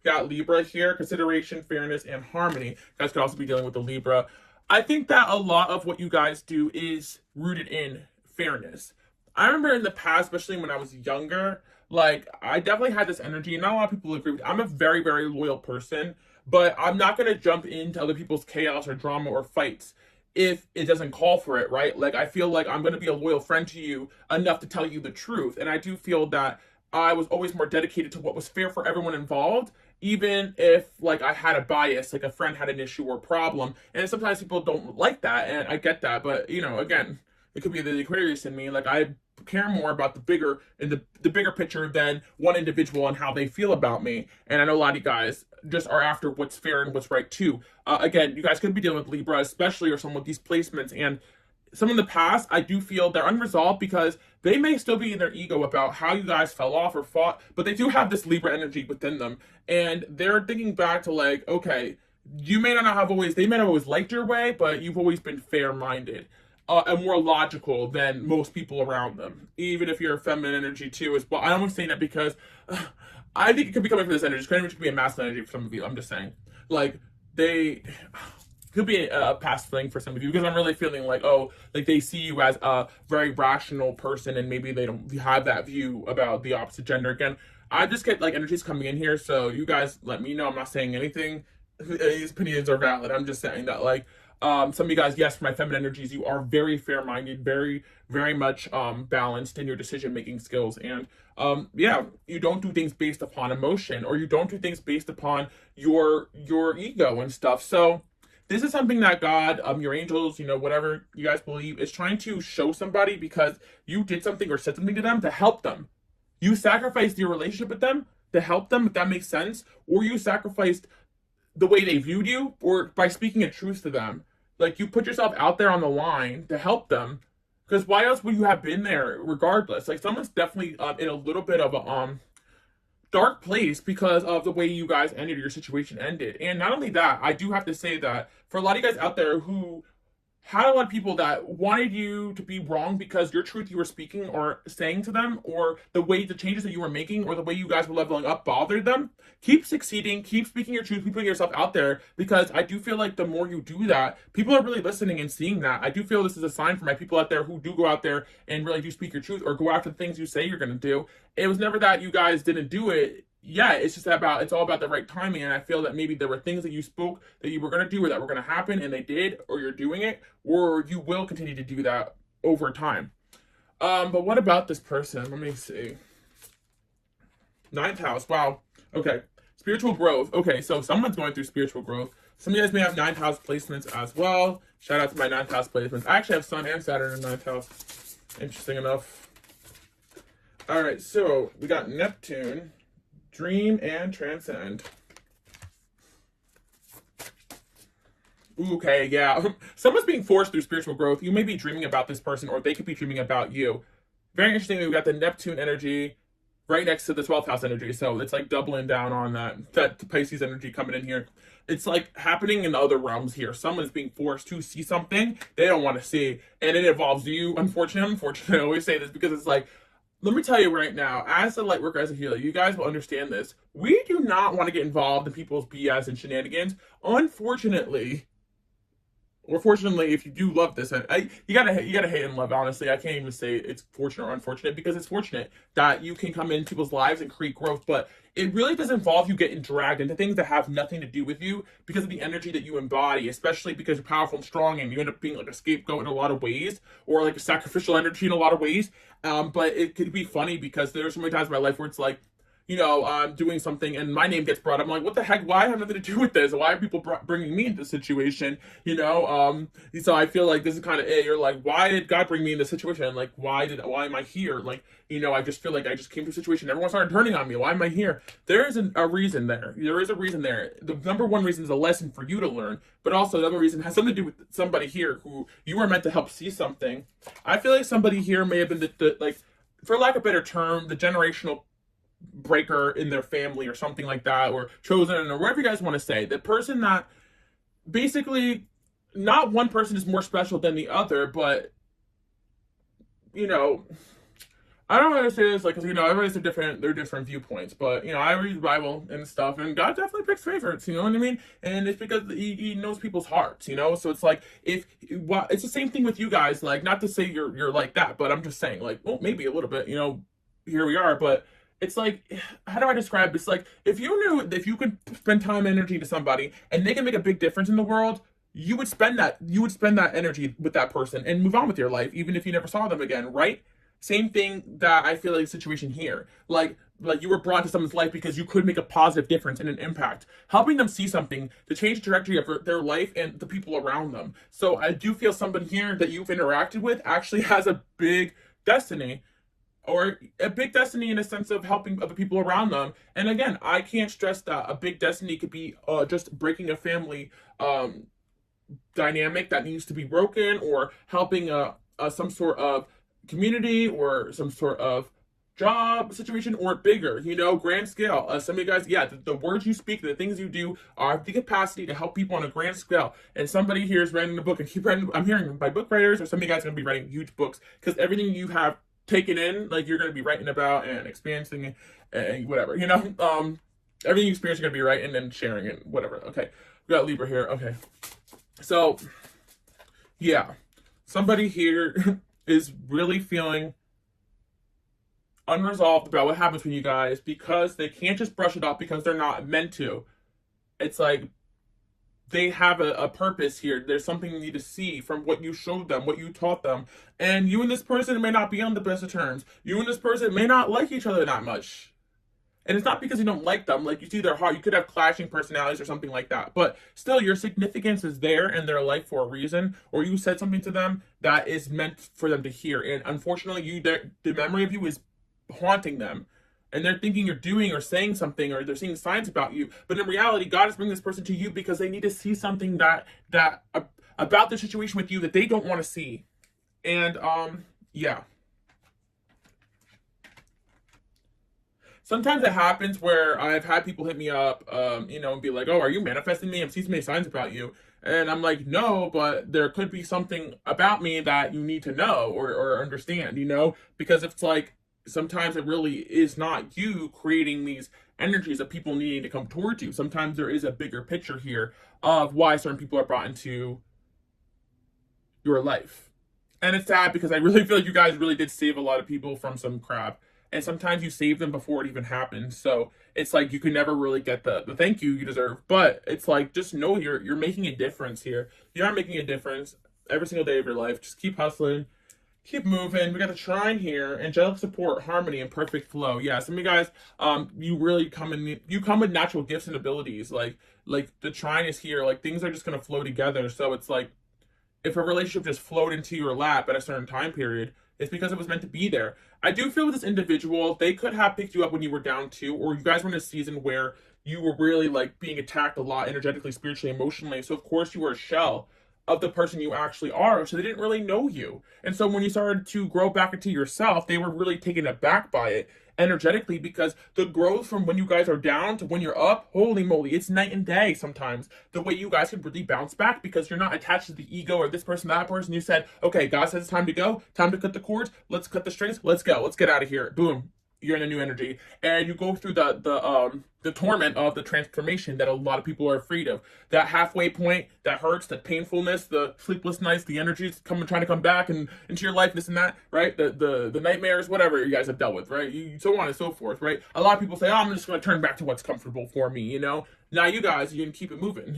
We got Libra here, consideration, fairness, and harmony. You guys could also be dealing with the Libra. I think that a lot of what you guys do is rooted in fairness. I remember in the past, especially when I was younger, like I definitely had this energy, and not a lot of people agree with. I'm a very, very loyal person, but I'm not gonna jump into other people's chaos or drama or fights if it doesn't call for it, right? Like I feel like I'm gonna be a loyal friend to you enough to tell you the truth, and I do feel that I was always more dedicated to what was fair for everyone involved, even if like I had a bias, like a friend had an issue or problem, and sometimes people don't like that, and I get that, but you know, again, it could be the Aquarius in me. Like I care more about the bigger and the bigger picture than one individual and how they feel about me. And I know a lot of you guys just are after what's fair and what's right too. Again, you guys could be dealing with Libra, especially, or someone with these placements. And some in the past, I do feel they're unresolved because they may still be in their ego about how you guys fell off or fought, but they do have this Libra energy within them. And they're thinking back to like, okay, you may not have always, they may not have always liked your way, but you've always been fair-minded. And more logical than most people around them, even if you're a feminine energy too as well. I'm only saying that because I think it could be coming from this energy. It could be a masculine energy for some of you. I'm just saying, like they could be a past thing for some of you because I'm really feeling like, oh, like they see you as a very rational person and maybe they don't have that view about the opposite gender. Again, I just get like energies coming in here, so you guys let me know. I'm not saying anything. These opinions are valid. I'm just saying that like. Some of you guys, yes, for my feminine energies, you are very fair-minded, very, very much balanced in your decision-making skills. And yeah, you don't do things based upon emotion, or you don't do things based upon your ego and stuff. So this is something that God, your angels, you know, whatever you guys believe, is trying to show somebody because you did something or said something to them to help them. You sacrificed your relationship with them to help them, if that makes sense, or you sacrificed the way they viewed you, or by speaking a truth to them. Like you put yourself out there on the line to help them, because why else would you have been there regardless? Like someone's definitely in a little bit of a dark place because of the way you guys ended, your situation ended. And not only that, I do have to say that for a lot of you guys out there who had a lot of people that wanted you to be wrong because your truth you were speaking or saying to them, or the way the changes that you were making, or the way you guys were leveling up bothered them, keep succeeding, keep speaking your truth, keep putting yourself out there, because I do feel like the more you do that, people are really listening and seeing that. I do feel this is a sign for my people out there who do go out there and really do speak your truth or go after the things you say you're going to do. It was never that you guys didn't do it. Yeah, it's just about, it's all about the right timing. And I feel that maybe there were things that you spoke that you were going to do or that were going to happen and they did, or you're doing it, or you will continue to do that over time. But what about this person? Let me see. Ninth house. Wow. Okay. Spiritual growth. Okay. So someone's going through spiritual growth. Some of you guys may have ninth house placements as well. Shout out to my ninth house placements. I actually have Sun and Saturn in ninth house. Interesting enough. All right. So we got Neptune. Dream and transcend. Okay, yeah. Someone's being forced through spiritual growth. You may be dreaming about this person, or they could be dreaming about you. Very interesting. We've got the Neptune energy right next to the 12th house energy. So it's like doubling down on that Pisces energy coming in here. It's like happening in other realms here. Someone's being forced to see something they don't want to see. And it involves you. Unfortunately, I always say this because it's like, let me tell you right now, as a light worker, as a healer, you guys will understand this. We do not want to get involved in people's BS and shenanigans. Unfortunately, or fortunately, if you do love this, you gotta hate and love. Honestly, I can't even say it's fortunate or unfortunate, because it's fortunate that you can come in people's lives and create growth. But it really does involve you getting dragged into things that have nothing to do with you because of the energy that you embody, especially because you're powerful and strong, and you end up being like a scapegoat in a lot of ways, or like a sacrificial energy in a lot of ways. But it could be funny because there's so many times in my life where it's like, doing something and my name gets brought up. I'm like, what the heck? Why? I have nothing to do with this. Why are people bringing me into this situation? So I feel like this is kind of it. You're like, why did God bring me in this situation? Like, why am I here? Like, I just feel like I just came to a situation. Everyone started turning on me. Why am I here? There is a reason there. There is a reason there. The number one reason is a lesson for you to learn, but also the other reason has something to do with somebody here who you were meant to help see something. I feel like somebody here may have been like, for lack of a better term, the generational breaker in their family or something like that, or chosen, or whatever you guys want to say. The person that basically, not one person is more special than the other, but I don't know how to say this, like, because everybody's they're different viewpoints, but I read the Bible and stuff, and God definitely picks favorites, you know what I mean? And it's because he knows people's hearts, so it's like, it's the same thing with you guys, like, not to say you're like that, but I'm just saying, like, well, maybe a little bit, here we are, but it's like, how do I describe it? It's like, if you could spend time and energy to somebody and they can make a big difference in the world, you would spend that energy with that person and move on with your life, even if you never saw them again, right? Same thing that I feel like the situation here. Like you were brought to someone's life because you could make a positive difference and an impact, helping them see something to change the trajectory of their life and the people around them. So I do feel somebody here that you've interacted with actually has a big destiny, or a big destiny in a sense of helping other people around them. And again, I can't stress that a big destiny could be just breaking a family dynamic that needs to be broken, or helping some sort of community or some sort of job situation, or bigger, grand scale. Some of you guys, the words you speak, the things you do are the capacity to help people on a grand scale. And somebody here is writing a book, and I'm hearing by book writers, or some of you guys are going to be writing huge books, because everything you have taken in, like, you're going to be writing about and experiencing and whatever, everything you experience, you're going to be writing and sharing and whatever. Okay, we got Libra here. Okay, so yeah, somebody here is really feeling unresolved about what happens with you guys, because they can't just brush it off because they're not meant to. It's like they have a purpose here. There's something you need to see from what you showed them, what you taught them. And you and this person may not be on the best of terms. You and this person may not like each other that much. And it's not because you don't like them. Like, you see their heart. You could have clashing personalities or something like that. But still, your significance is there in their life for a reason. Or you said something to them that is meant for them to hear. And unfortunately, the memory of you is haunting them. And they're thinking you're doing or saying something, or they're seeing signs about you. But in reality, God is bringing this person to you because they need to see something that about the situation with you that they don't want to see. And yeah. Sometimes it happens where I've had people hit me up, and be like, "Oh, are you manifesting me? I've seen so many signs about you." And I'm like, "No, but there could be something about me that you need to know or understand, because it's like, sometimes it really is not you creating these energies of people needing to come towards you. Sometimes there is a bigger picture here of why certain people are brought into your life." And it's sad, because I really feel like you guys really did save a lot of people from some crap. And sometimes you save them before it even happens. So it's like, you can never really get the thank you deserve. But it's like, just know you're making a difference here. You are making a difference every single day of your life. Just keep hustling. Keep moving. We got the trine here. Angelic support, harmony, and perfect flow. Yeah, some of you guys, you really come with natural gifts and abilities. Like the trine is here. Like, things are just gonna flow together. So it's like, if a relationship just flowed into your lap at a certain time period, it's because it was meant to be there. I do feel with this individual, they could have picked you up when you were down too, or you guys were in a season where you were really, like, being attacked a lot energetically, spiritually, emotionally. So of course you were a shell of the person you actually are, so they didn't really know you. And so when you started to grow back into yourself, they were really taken aback by it energetically, because the growth from when you guys are down to when you're up, holy moly, it's night and day sometimes. The way you guys can really bounce back, because you're not attached to the ego or this person, that person. You said, okay, God says it's time to go, time to cut the cords, let's cut the strings, let's go, let's get out of here. Boom. You're in a new energy, and you go through the torment of the transformation that a lot of people are afraid of. That halfway point that hurts, that painfulness, the sleepless nights, the energies trying to come back and into your life, this and that, right? The nightmares, whatever you guys have dealt with, right? So on and so forth, right? A lot of people say, "Oh, I'm just going to turn back to what's comfortable for me," Now you guys, you can keep it moving,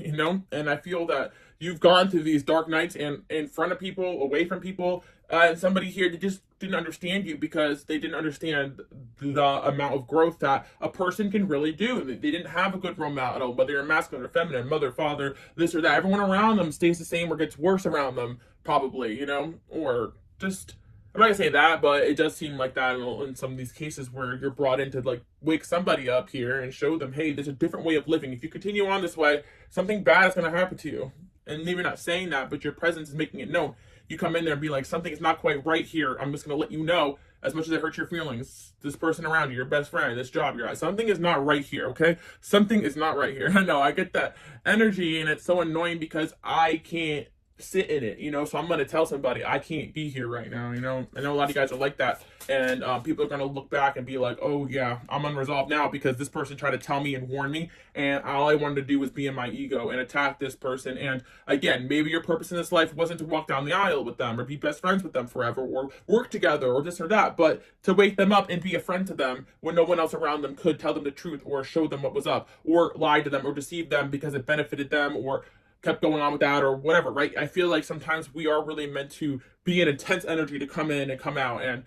And I feel that you've gone through these dark nights and in front of people, away from people, and somebody here to just didn't understand you because they didn't understand the amount of growth that a person can really do. They didn't have a good role model, whether you're masculine or feminine, mother, father, this or that. Everyone around them stays the same or gets worse around them, probably, or just, I'm not gonna say that, but it does seem like that in some of these cases where you're brought in to like wake somebody up here and show them, hey, there's a different way of living. If you continue on this way, something bad is gonna happen to you. And maybe you're not saying that, but your presence is making it known. You come in there and be like, something is not quite right here. I'm just gonna let you know, as much as it hurts your feelings, this person around you, your best friend, this job you're at, something is not right here, okay? Something is not right here. I know, I get that energy, and it's so annoying because I can't sit in it, so I'm going to tell somebody I can't be here right now. I know a lot of you guys are like that, and people are going to look back and be like, oh yeah, I'm unresolved now because this person tried to tell me and warn me, and all I wanted to do was be in my ego and attack this person. And again, maybe your purpose in this life wasn't to walk down the aisle with them or be best friends with them forever or work together or this or that, but to wake them up and be a friend to them when no one else around them could tell them the truth or show them what was up or lie to them or deceive them because it benefited them or kept going on with that or whatever, right? I feel like sometimes we are really meant to be an intense energy to come in and come out. And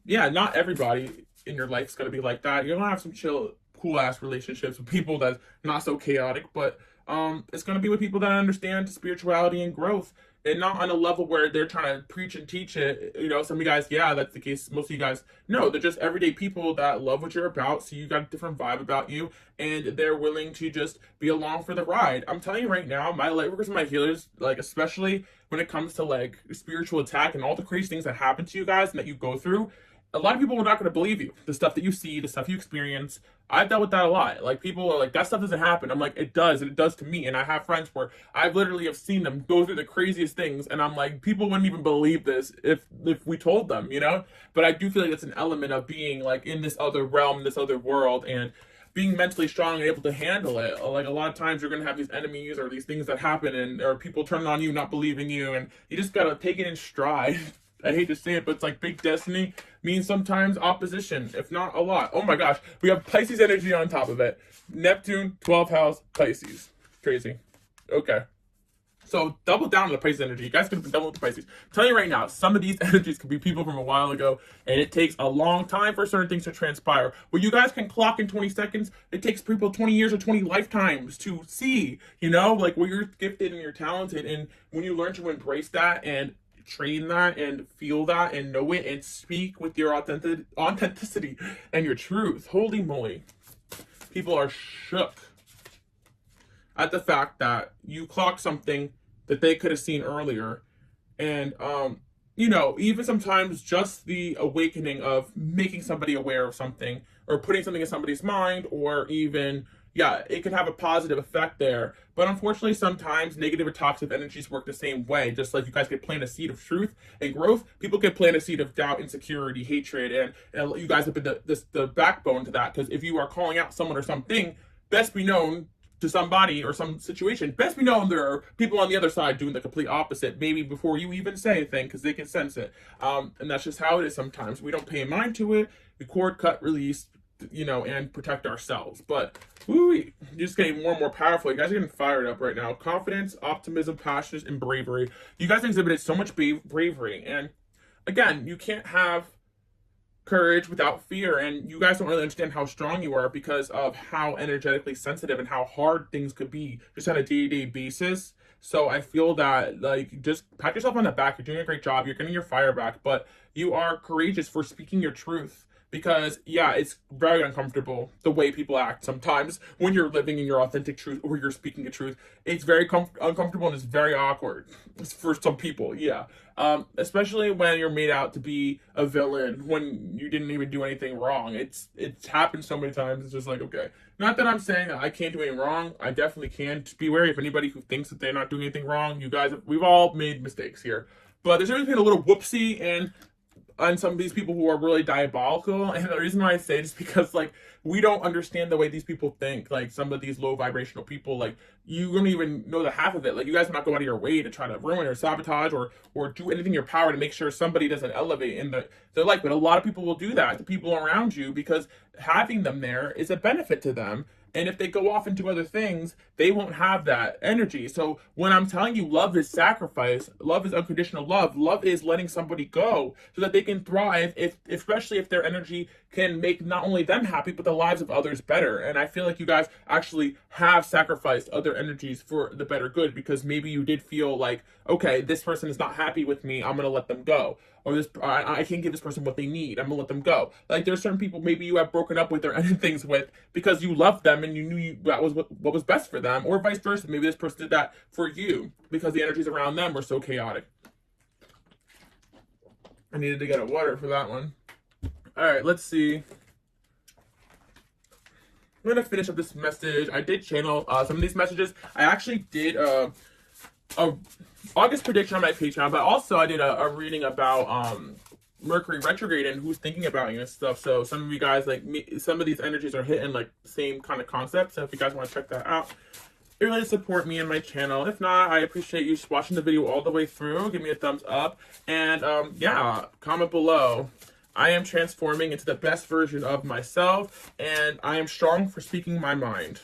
yeah, not everybody in your life is going to be like that. You're going to have some chill, cool ass relationships with people that's not so chaotic, but it's going to be with people that understand spirituality and growth, and not on a level where they're trying to preach and teach it. Some of you guys, yeah, that's the case. Most of you guys, no, they're just everyday people that love what you're about. So you got a different vibe about you, and they're willing to just be along for the ride. I'm telling you right now, my light workers and my healers, like especially when it comes to like spiritual attack and all the crazy things that happen to you guys and that you go through, a lot of people are not going to believe you. The stuff that you see, the stuff you experience. I've dealt with that a lot. Like people are like, that stuff doesn't happen. I'm like, it does, and it does to me. And I have friends where I've literally have seen them go through the craziest things, and I'm like, people wouldn't even believe this if we told them, But I do feel like it's an element of being like in this other realm, this other world, and being mentally strong and able to handle it. Like a lot of times you're gonna have these enemies or these things that happen, and or people turning on you, not believing you, and you just gotta take it in stride. I hate to say it, but it's like big destiny means sometimes opposition, if not a lot. Oh my gosh, we have Pisces energy on top of it. Neptune, 12th house, Pisces. Crazy. Okay. So double down on the Pisces energy. You guys could have been double with the Pisces. I'm telling you right now, some of these energies could be people from a while ago, and it takes a long time for certain things to transpire. What you guys can clock in 20 seconds, it takes people 20 years or 20 lifetimes to see, like where you're gifted and you're talented. And when you learn to embrace that and train that and feel that and know it and speak with your authenticity and your truth, holy moly, people are shook at the fact that you clocked something that they could have seen earlier. And even sometimes just the awakening of making somebody aware of something or putting something in somebody's mind, or even it can have a positive effect there. But unfortunately, sometimes negative or toxic energies work the same way. Just like you guys could plant a seed of truth and growth, people could plant a seed of doubt, insecurity, hatred, and you guys have been the backbone to that. Because if you are calling out someone or something, best be known to somebody or some situation, best be known there are people on the other side doing the complete opposite, maybe before you even say a thing, because they can sense it. And that's just how it is sometimes. We don't pay mind to it. Record, cut, release, and protect ourselves. But you're just getting more and more powerful. You guys are getting fired up right now. Confidence, optimism, passion, and bravery. You guys exhibited so much bravery. And again, you can't have courage without fear, and you guys don't really understand how strong you are because of how energetically sensitive and how hard things could be just on a day-to-day basis. So I feel that, like, just pat yourself on the back. You're doing a great job. You're getting your fire back, but you are courageous for speaking your truth. Because, it's very uncomfortable the way people act sometimes when you're living in your authentic truth or you're speaking the truth. It's very uncomfortable, and it's very awkward for some people, especially when you're made out to be a villain when you didn't even do anything wrong. It's happened so many times. It's just like, okay. Not that I'm saying that I can't do anything wrong. I definitely can. Just be wary of anybody who thinks that they're not doing anything wrong. You guys, we've all made mistakes here. But there's always been a little whoopsie, and some of these people who are really diabolical. And the reason why I say it is because, like, we don't understand the way these people think. Like, some of these low vibrational people, like, you don't even know the half of it. Like, you guys are not go out of your way to try to ruin or sabotage or do anything in your power to make sure somebody doesn't elevate in their life. But a lot of people will do that to people around you because having them there is a benefit to them. And if they go off and do other things, they won't have that energy. So when I'm telling you love is sacrifice, love is unconditional love, love is letting somebody go so that they can thrive, if especially if their energy can make not only them happy, but the lives of others better. And I feel like you guys actually have sacrificed other energies for the better good, because maybe you did feel like, okay, this person is not happy with me, I'm gonna let them go. Or this, I can't give this person what they need, I'm gonna let them go. Like there's certain people maybe you have broken up with or ended things with because you loved them and you knew that was what was best for them, or vice versa. Maybe this person did that for you because the energies around them were so chaotic. I needed to get a water for that one. All right, let's see. I'm gonna finish up this message. I did channel some of these messages. I actually did a August prediction on my Patreon, but also I did a reading about Mercury retrograde and who's thinking about you and stuff. So some of you guys, like me, some of these energies are hitting like the same kind of concept. So if you guys want to check that out, it really support me and my channel. If not, I appreciate you watching the video all the way through. Give me a thumbs up, and yeah, comment below. I am transforming into the best version of myself, and I am strong for speaking my mind.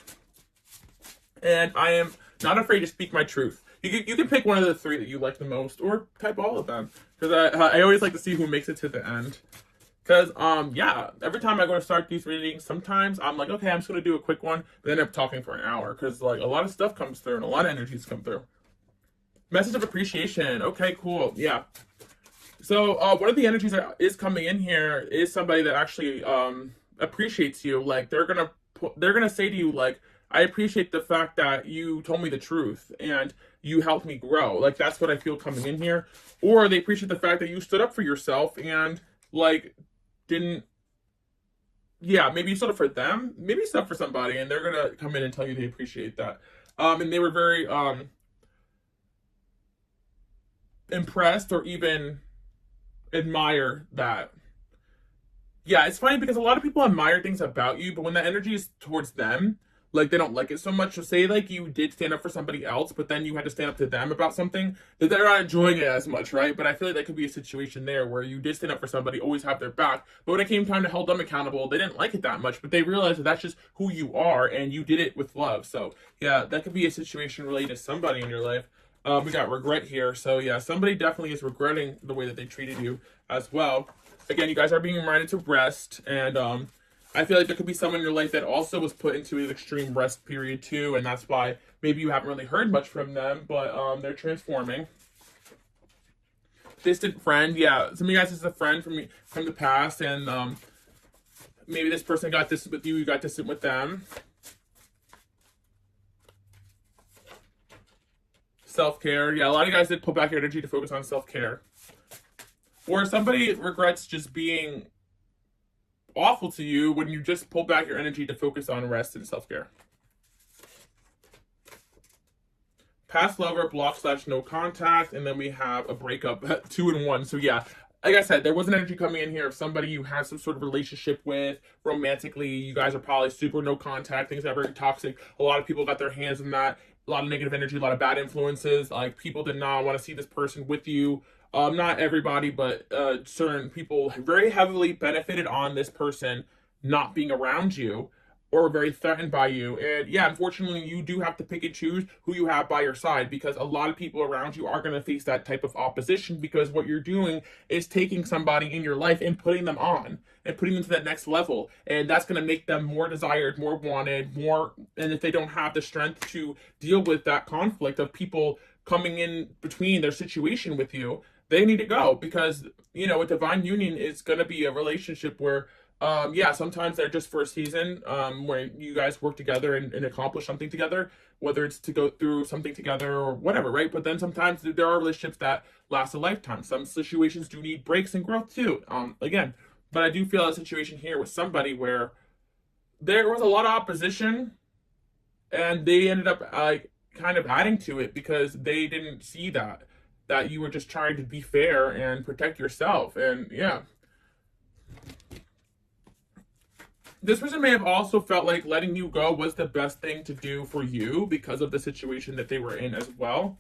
And I am not afraid to speak my truth. You can pick one of the three that you like the most, or type all of them, because I always like to see who makes it to the end. Because yeah, every time I go to start these readings, sometimes I'm like, okay, I'm just gonna do a quick one, but then I'm talking for an hour, because like a lot of stuff comes through and a lot of energies come through. Message of appreciation. Okay, cool. Yeah. So one of the energies that is coming in here is somebody that actually appreciates you. Like they're gonna say to you, like, I appreciate the fact that you told me the truth and you helped me grow. Like that's what I feel coming in here. Or they appreciate the fact that you stood up for yourself and like didn't, yeah, maybe you stood up for them, maybe you stood up for somebody, and they're gonna come in and tell you they appreciate that. And they were very impressed or even admire that. Yeah, it's funny because a lot of people admire things about you, but when the energy is towards them, like they don't like it so much. So say like you did stand up for somebody else, but then you had to stand up to them about something, that they're not enjoying it as much, right? But I feel like that could be a situation there where you did stand up for somebody, always have their back, but when it came time to hold them accountable, they didn't like it that much, but they realized that that's just who you are and you did it with love. So yeah, that could be a situation related to somebody in your life. We got regret here. So yeah, somebody definitely is regretting the way that they treated you as well. Again, you guys are being reminded to rest, and I feel like there could be someone in your life that also was put into an extreme rest period too, and that's why maybe you haven't really heard much from them, but they're transforming. Distant friend, yeah, some of you guys is a friend from the past, and maybe this person got distant with you, you got distant with them. Self-care, yeah, a lot of you guys did pull back your energy to focus on self-care. Or somebody regrets just being awful to you when you just pull back your energy to focus on rest and self-care. Past lover, block / no contact, and then we have a breakup, 2 and 1. So yeah, like I said, there was an energy coming in here of somebody you had some sort of relationship with romantically. You guys are probably super no contact, things that are very toxic. A lot of people got their hands in that. A lot of negative energy, a lot of bad influences. Like people did not want to see this person with you. Not everybody, but certain people very heavily benefited on this person not being around you or very threatened by you. And yeah, unfortunately, you do have to pick and choose who you have by your side, because a lot of people around you are going to face that type of opposition, because what you're doing is taking somebody in your life and putting them on and putting them to that next level. And that's going to make them more desired, more wanted, more. And if they don't have the strength to deal with that conflict of people coming in between their situation with you, they need to go, because, you know, a divine union is going to be a relationship where, yeah, sometimes they're just for a season, where you guys work together and accomplish something together, whether it's to go through something together or whatever, right? But then sometimes there are relationships that last a lifetime. Some situations do need breaks and growth too, again. But I do feel a situation here with somebody where there was a lot of opposition, and they ended up kind of adding to it because they didn't see that you were just trying to be fair and protect yourself. And yeah, this person may have also felt like letting you go was the best thing to do for you because of the situation that they were in as well.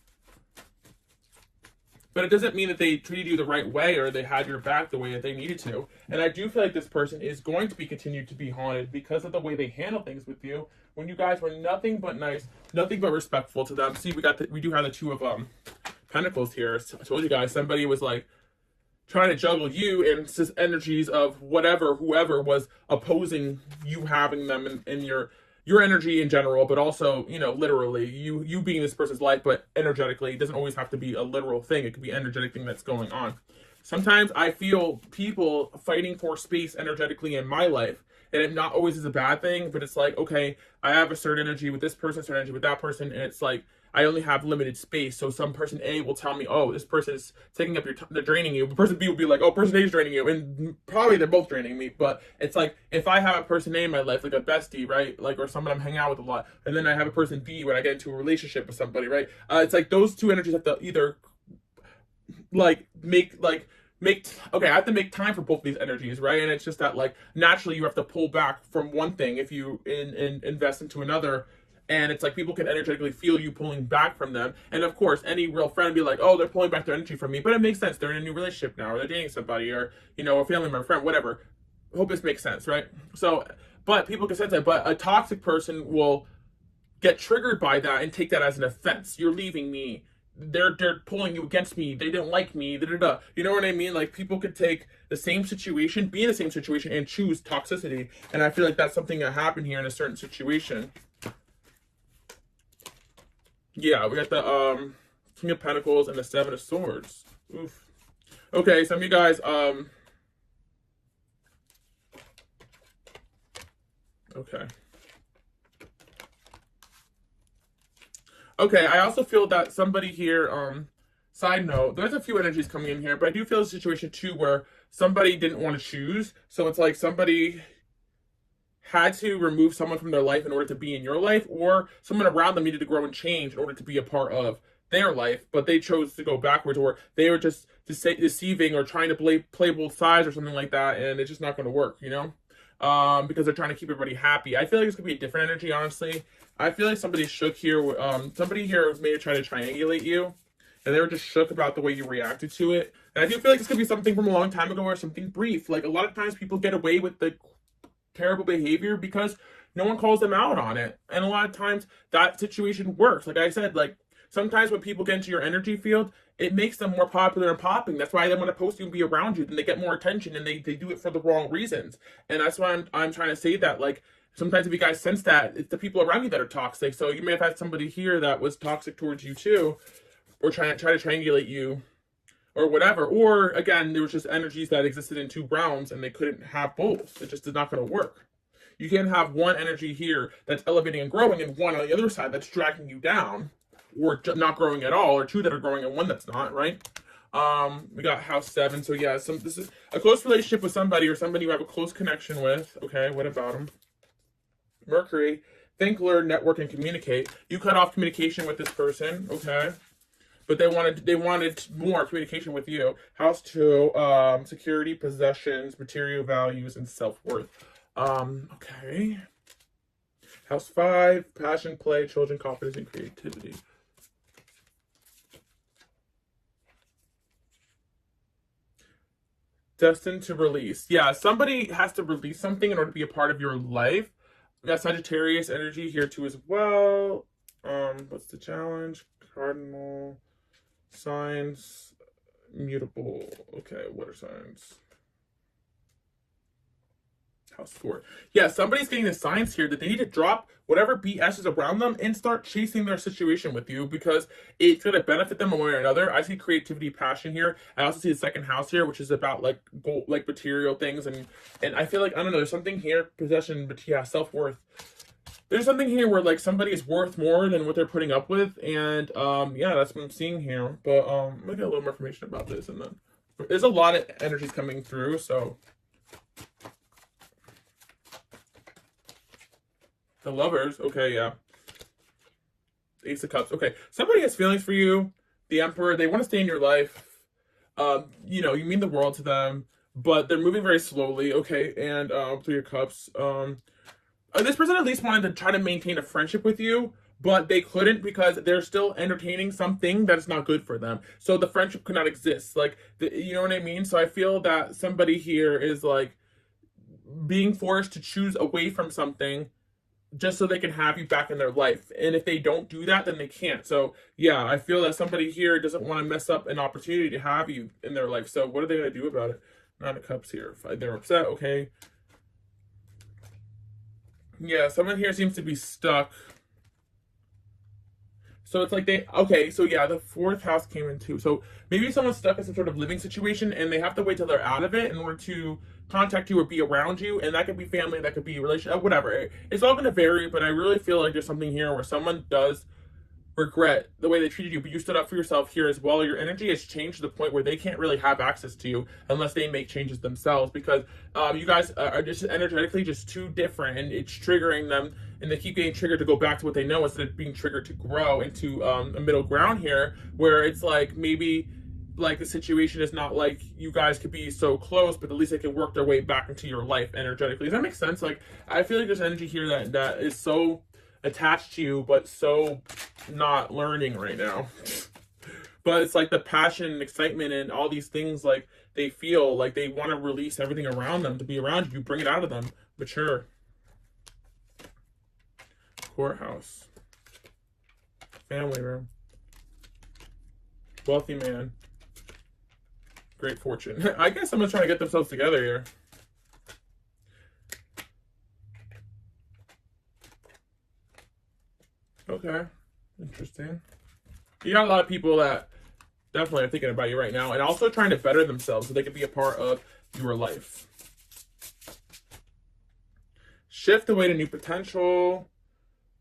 But it doesn't mean that they treated you the right way or they had your back the way that they needed to. And I do feel like this person is going to be continued to be haunted because of the way they handle things with you. When you guys were nothing but nice, nothing but respectful to them. See, we do have the two of Pentacles here. So I told you guys, somebody was like trying to juggle you and just energies of whoever was opposing you having them in your energy in general, but also, you know, literally you being this person's life, but energetically. It doesn't always have to be a literal thing. It could be an energetic thing that's going on. Sometimes I feel people fighting for space energetically in my life, and it not always is a bad thing, but it's like, okay, I have a certain energy with this person, certain energy with that person, and it's like I only have limited space. So some person A will tell me, oh, this person is taking up your time, they're draining you. But person B will be like, oh, person A is draining you. And probably they're both draining me. But it's like, if I have a person A in my life, like a bestie, right? Like, or someone I'm hanging out with a lot. And then I have a person B when I get into a relationship with somebody, right? It's like those two energies have to either I have to make time for both of these energies, right? And it's just that, like, naturally you have to pull back from one thing if you invest into another. And it's like people can energetically feel you pulling back from them. And of course, any real friend would be like, oh, they're pulling back their energy from me. But it makes sense. They're in a new relationship now, or they're dating somebody, or, you know, a family member, friend, whatever. Hope this makes sense, right? So, but people can sense that. But a toxic person will get triggered by that and take that as an offense. You're leaving me. They're pulling you against me. They didn't like me. Da, da, da. You know what I mean? Like, people could take the same situation, be in the same situation, and choose toxicity. And I feel like that's something that happened here in a certain situation. Yeah, we got the King of Pentacles and the Seven of Swords. Oof. Okay, some of you guys, okay. Okay, I also feel that somebody here, side note, there's a few energies coming in here, but I do feel a situation too where somebody didn't want to choose. So it's like somebody had to remove someone from their life in order to be in your life, or someone around them needed to grow and change in order to be a part of their life, but they chose to go backwards, or they were just deceiving or trying to play both sides or something like that, and it's just not going to work, you know? Because they're trying to keep everybody happy. I feel like it's going to be a different energy, honestly. I feel like somebody shook here. Somebody here may try to triangulate you, and they were just shook about the way you reacted to it. And I do feel like this could be something from a long time ago or something brief. Like, a lot of times people get away with the terrible behavior because no one calls them out on it, and a lot of times that situation works. Like I said, like, sometimes when people get into your energy field, it makes them more popular and popping. That's why they want to post you and be around you. Then they get more attention, and they do it for the wrong reasons. And that's why I'm trying to say that, like, sometimes if you guys sense that, it's the people around you that are toxic. So you may have had somebody here that was toxic towards you too, or try to triangulate you, or whatever. Or again, there was just energies that existed in two realms and they couldn't have both. It just is not going to work. You can't have one energy here that's elevating and growing and one on the other side that's dragging you down, or not growing at all, or two that are growing and one that's not, right? We got house 7. So yeah, this is a close relationship with somebody, or somebody you have a close connection with. Okay, what about them? Mercury, think, learn, network, and communicate. You cut off communication with this person, okay? But they wanted more communication with you. House 2, security, possessions, material values, and self-worth. Okay. House 5, passion, play, children, confidence, and creativity. Destined to release. Yeah, somebody has to release something in order to be a part of your life. We got Sagittarius energy here too as well. What's the challenge? Cardinal. Signs, mutable. Okay, what are signs? House 4. Yeah, somebody's getting the signs here that they need to drop whatever BS is around them and start chasing their situation with you, because it's going to benefit them one way or another. I see creativity, passion here. I also see the second house here, which is about like gold, like material things, and I feel like, I don't know, there's something here, possession, but yeah, self-worth. There's something here where, like, somebody is worth more than what they're putting up with, and yeah, that's what I'm seeing here. But I'm gonna get a little more information about this, and then there's a lot of energies coming through. So the Lovers, okay, yeah. Ace of Cups, okay. Somebody has feelings for you. The Emperor, they want to stay in your life. You know, you mean the world to them, but they're moving very slowly, okay. And 3 of Cups, this person at least wanted to try to maintain a friendship with you, but they couldn't because they're still entertaining something that's not good for them. So the friendship could not exist. Like, you know what I mean? So I feel that somebody here is like being forced to choose away from something just so they can have you back in their life. And if they don't do that, then they can't. So yeah, I feel that somebody here doesn't want to mess up an opportunity to have you in their life. So what are they going to do about it? Nine of Cups here. They're upset. Okay. Yeah, someone here seems to be stuck. So it's like okay, so yeah, the fourth house came in too. So maybe someone's stuck in some sort of living situation and they have to wait till they're out of it in order to contact you or be around you. And that could be family, that could be relationship, whatever. It's all going to vary, but I really feel like there's something here where someone does regret the way they treated you, but you stood up for yourself here as well. Your energy has changed to the point where they can't really have access to you unless they make changes themselves, because you guys are just energetically just too different, and it's triggering them, and they keep getting triggered to go back to what they know instead of being triggered to grow into a middle ground here, where it's like maybe like the situation is not like you guys could be so close, but at least they can work their way back into your life energetically. Does that make sense? Like, I feel like there's energy here that is so attached to you, but so not learning right now. But it's like the passion and excitement and all these things, like they feel like they want to release everything around them to be around you. Bring it out of them. Mature. Courthouse. Family room. Wealthy man. Great fortune. I guess someone's trying to get themselves together here. Okay. Interesting. You got a lot of people that definitely are thinking about you right now and also trying to better themselves so they can be a part of your life. Shift away to new potential.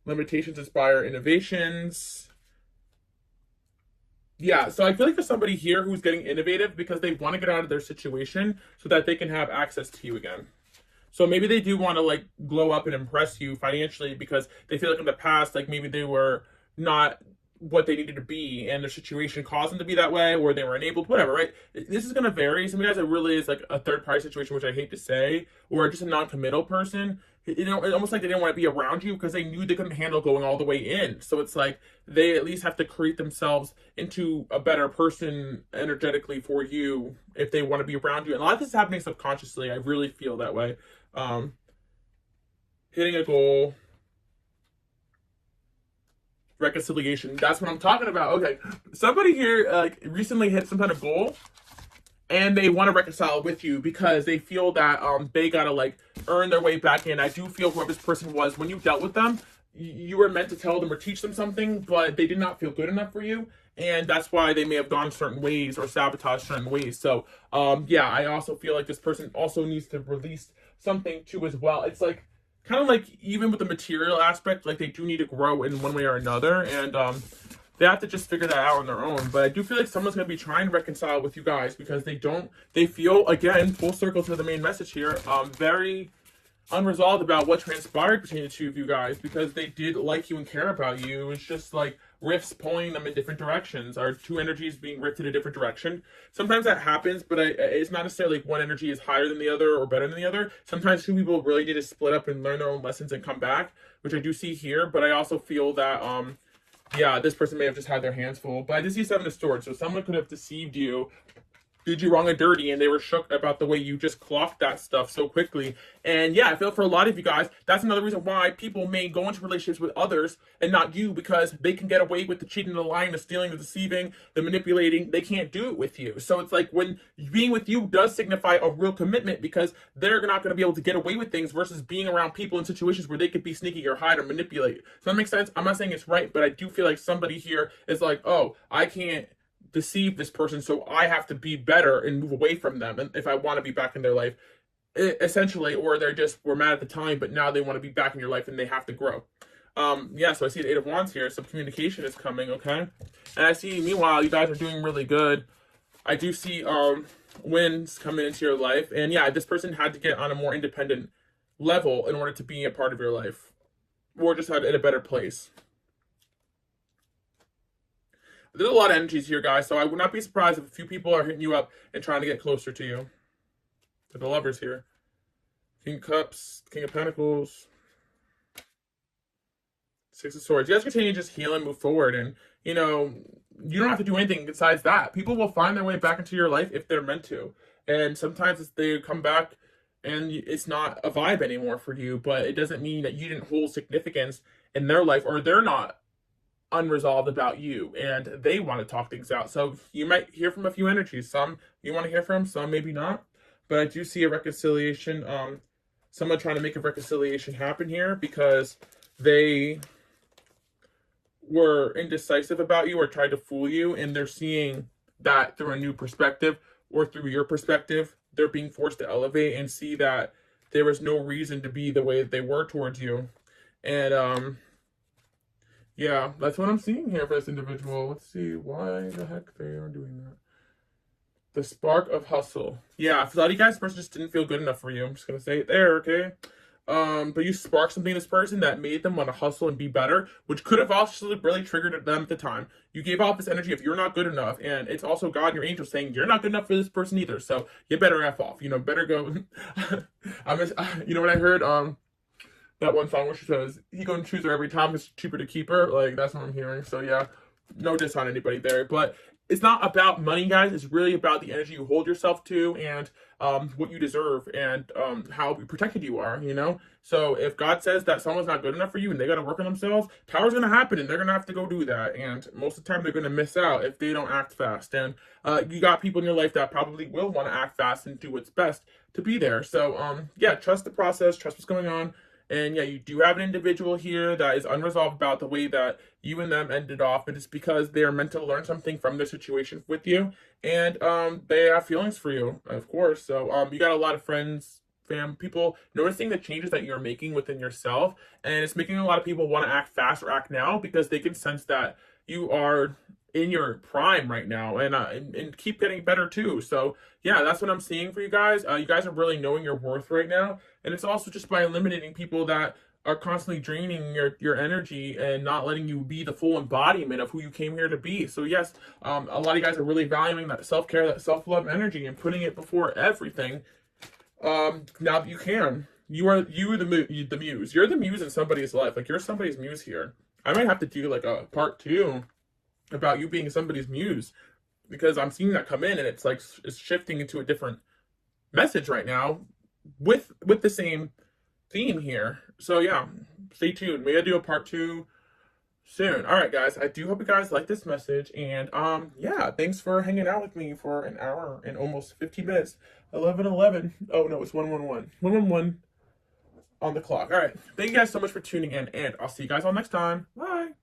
Limitations inspire innovations. Yeah, so I feel like there's somebody here who's getting innovative because they want to get out of their situation so that they can have access to you again. So maybe they do want to like glow up and impress you financially because they feel like in the past, like maybe they were not what they needed to be and their situation caused them to be that way, or they were enabled, whatever, right? This is going to vary. Some guys, it really is like a third party situation, which I hate to say, or just a non-committal person. You know, it's almost like they didn't want to be around you because they knew they couldn't handle going all the way in. So it's like they at least have to create themselves into a better person energetically for you if they want to be around you. And a lot of this is happening subconsciously. I really feel that way. Hitting a goal. Reconciliation. That's what I'm talking about. Okay. Somebody here recently hit some kind of goal and they want to reconcile with you because they feel that they gotta like earn their way back in. I do feel whoever this person was, when you dealt with them, you were meant to tell them or teach them something, but they did not feel good enough for you, and that's why they may have gone certain ways or sabotaged certain ways. So yeah, I also feel like this person also needs to release something too as well. It's like kind of like even with the material aspect, like they do need to grow in one way or another, and they have to just figure that out on their own. But I do feel like someone's going to be trying to reconcile with you guys because they feel, again, full circle to the main message here, very unresolved about what transpired between the two of you guys because they did like you and care about you. It's just like rifts pulling them in different directions, or two energies being rifted in a different direction. Sometimes that happens, but it's not necessarily like one energy is higher than the other or better than the other. Sometimes two people really need to split up and learn their own lessons and come back, which I do see here. But I also feel that yeah, this person may have just had their hands full. But I did see Seven of Swords, so someone could have deceived you, did you wrong and dirty, and they were shook about the way you just clocked that stuff so quickly. And yeah, I feel for a lot of you guys, that's another reason why people may go into relationships with others and not you, because they can get away with the cheating, the lying, the stealing, the deceiving, the manipulating. They can't do it with you. So it's like when being with you does signify a real commitment, because they're not going to be able to get away with things versus being around people in situations where they could be sneaky or hide or manipulate. So that makes sense. I'm not saying it's right, but I do feel like somebody here is like, oh, I can't deceive this person, so I have to be better and move away from them, and if I want to be back in their life, essentially, or they're just were mad at the time, but now they want to be back in your life and they have to grow. Yeah, so I see the Eight of Wands here, so communication is coming, okay? And I see, meanwhile, you guys are doing really good. I do see wins coming into your life, and yeah, this person had to get on a more independent level in order to be a part of your life, or just in a better place. There's a lot of energies here, guys, so I would not be surprised if a few people are hitting you up and trying to get closer to you. To the Lovers here. King of Cups, King of Pentacles. Six of Swords. You guys continue to just heal and move forward, and you know you don't have to do anything besides that. People will find their way back into your life if they're meant to, and sometimes they come back and it's not a vibe anymore for you. But it doesn't mean that you didn't hold significance in their life, or they're not unresolved about you, and they want to talk things out. So you might hear from a few energies. Some you want to hear from, some maybe not. But I do see a reconciliation. Someone trying to make a reconciliation happen here because they were indecisive about you or tried to fool you, and they're seeing that through a new perspective or through your perspective. They're being forced to elevate and see that there was no reason to be the way that they were towards you. And yeah, that's what I'm seeing here for this individual. Let's see why the heck they are doing that. The spark of hustle. Yeah, for a lot of you guys, this person just didn't feel good enough for you. I'm just gonna say it there, okay? But you sparked something in this person that made them want to hustle and be better, which could have also really triggered them at the time. You gave off this energy of you're not good enough, and it's also God and your angel saying you're not good enough for this person either. So you better F off. You know, better go. You know what I heard? That one song where she says he gonna choose her every time. It's cheaper to keep her. Like that's what I'm hearing. So yeah, no diss on anybody there, but it's not about money, guys. It's really about the energy you hold yourself to, and what you deserve, and how protected you are, you know? So if God says that someone's not good enough for you and they got to work on themselves, power's going to happen, and they're going to have to go do that. And most of the time, they're going to miss out if they don't act fast. And you got people in your life that probably will want to act fast and do what's best to be there. So yeah, trust the process, trust what's going on. And yeah, you do have an individual here that is unresolved about the way that you and them ended off, but it's because they are meant to learn something from their situation with you, and they have feelings for you, of course. So you got a lot of friends, people noticing the changes that you're making within yourself, and it's making a lot of people want to act fast or act now because they can sense that you are in your prime right now, and keep getting better too. So yeah, that's what I'm seeing for you guys. You guys are really knowing your worth right now, and it's also just by eliminating people that are constantly draining your energy and not letting you be the full embodiment of who you came here to be. So yes, a lot of you guys are really valuing that self-care, that self-love energy, and putting it before everything. Now that you can, the muse. You're the muse in somebody's life. Like you're somebody's muse here. I might have to do like a part 2 about you being somebody's muse, because I'm seeing that come in, and it's like it's shifting into a different message right now with the same theme here. So yeah, stay tuned. Maybe I'll do a part 2 soon. All right, guys, I do hope you guys like this message, and yeah, thanks for hanging out with me for an hour and almost 15 minutes. 11:11. Oh no, it's 1:11. 1:11 on the clock. All right, thank you guys so much for tuning in, and I'll see you guys all next time. Bye.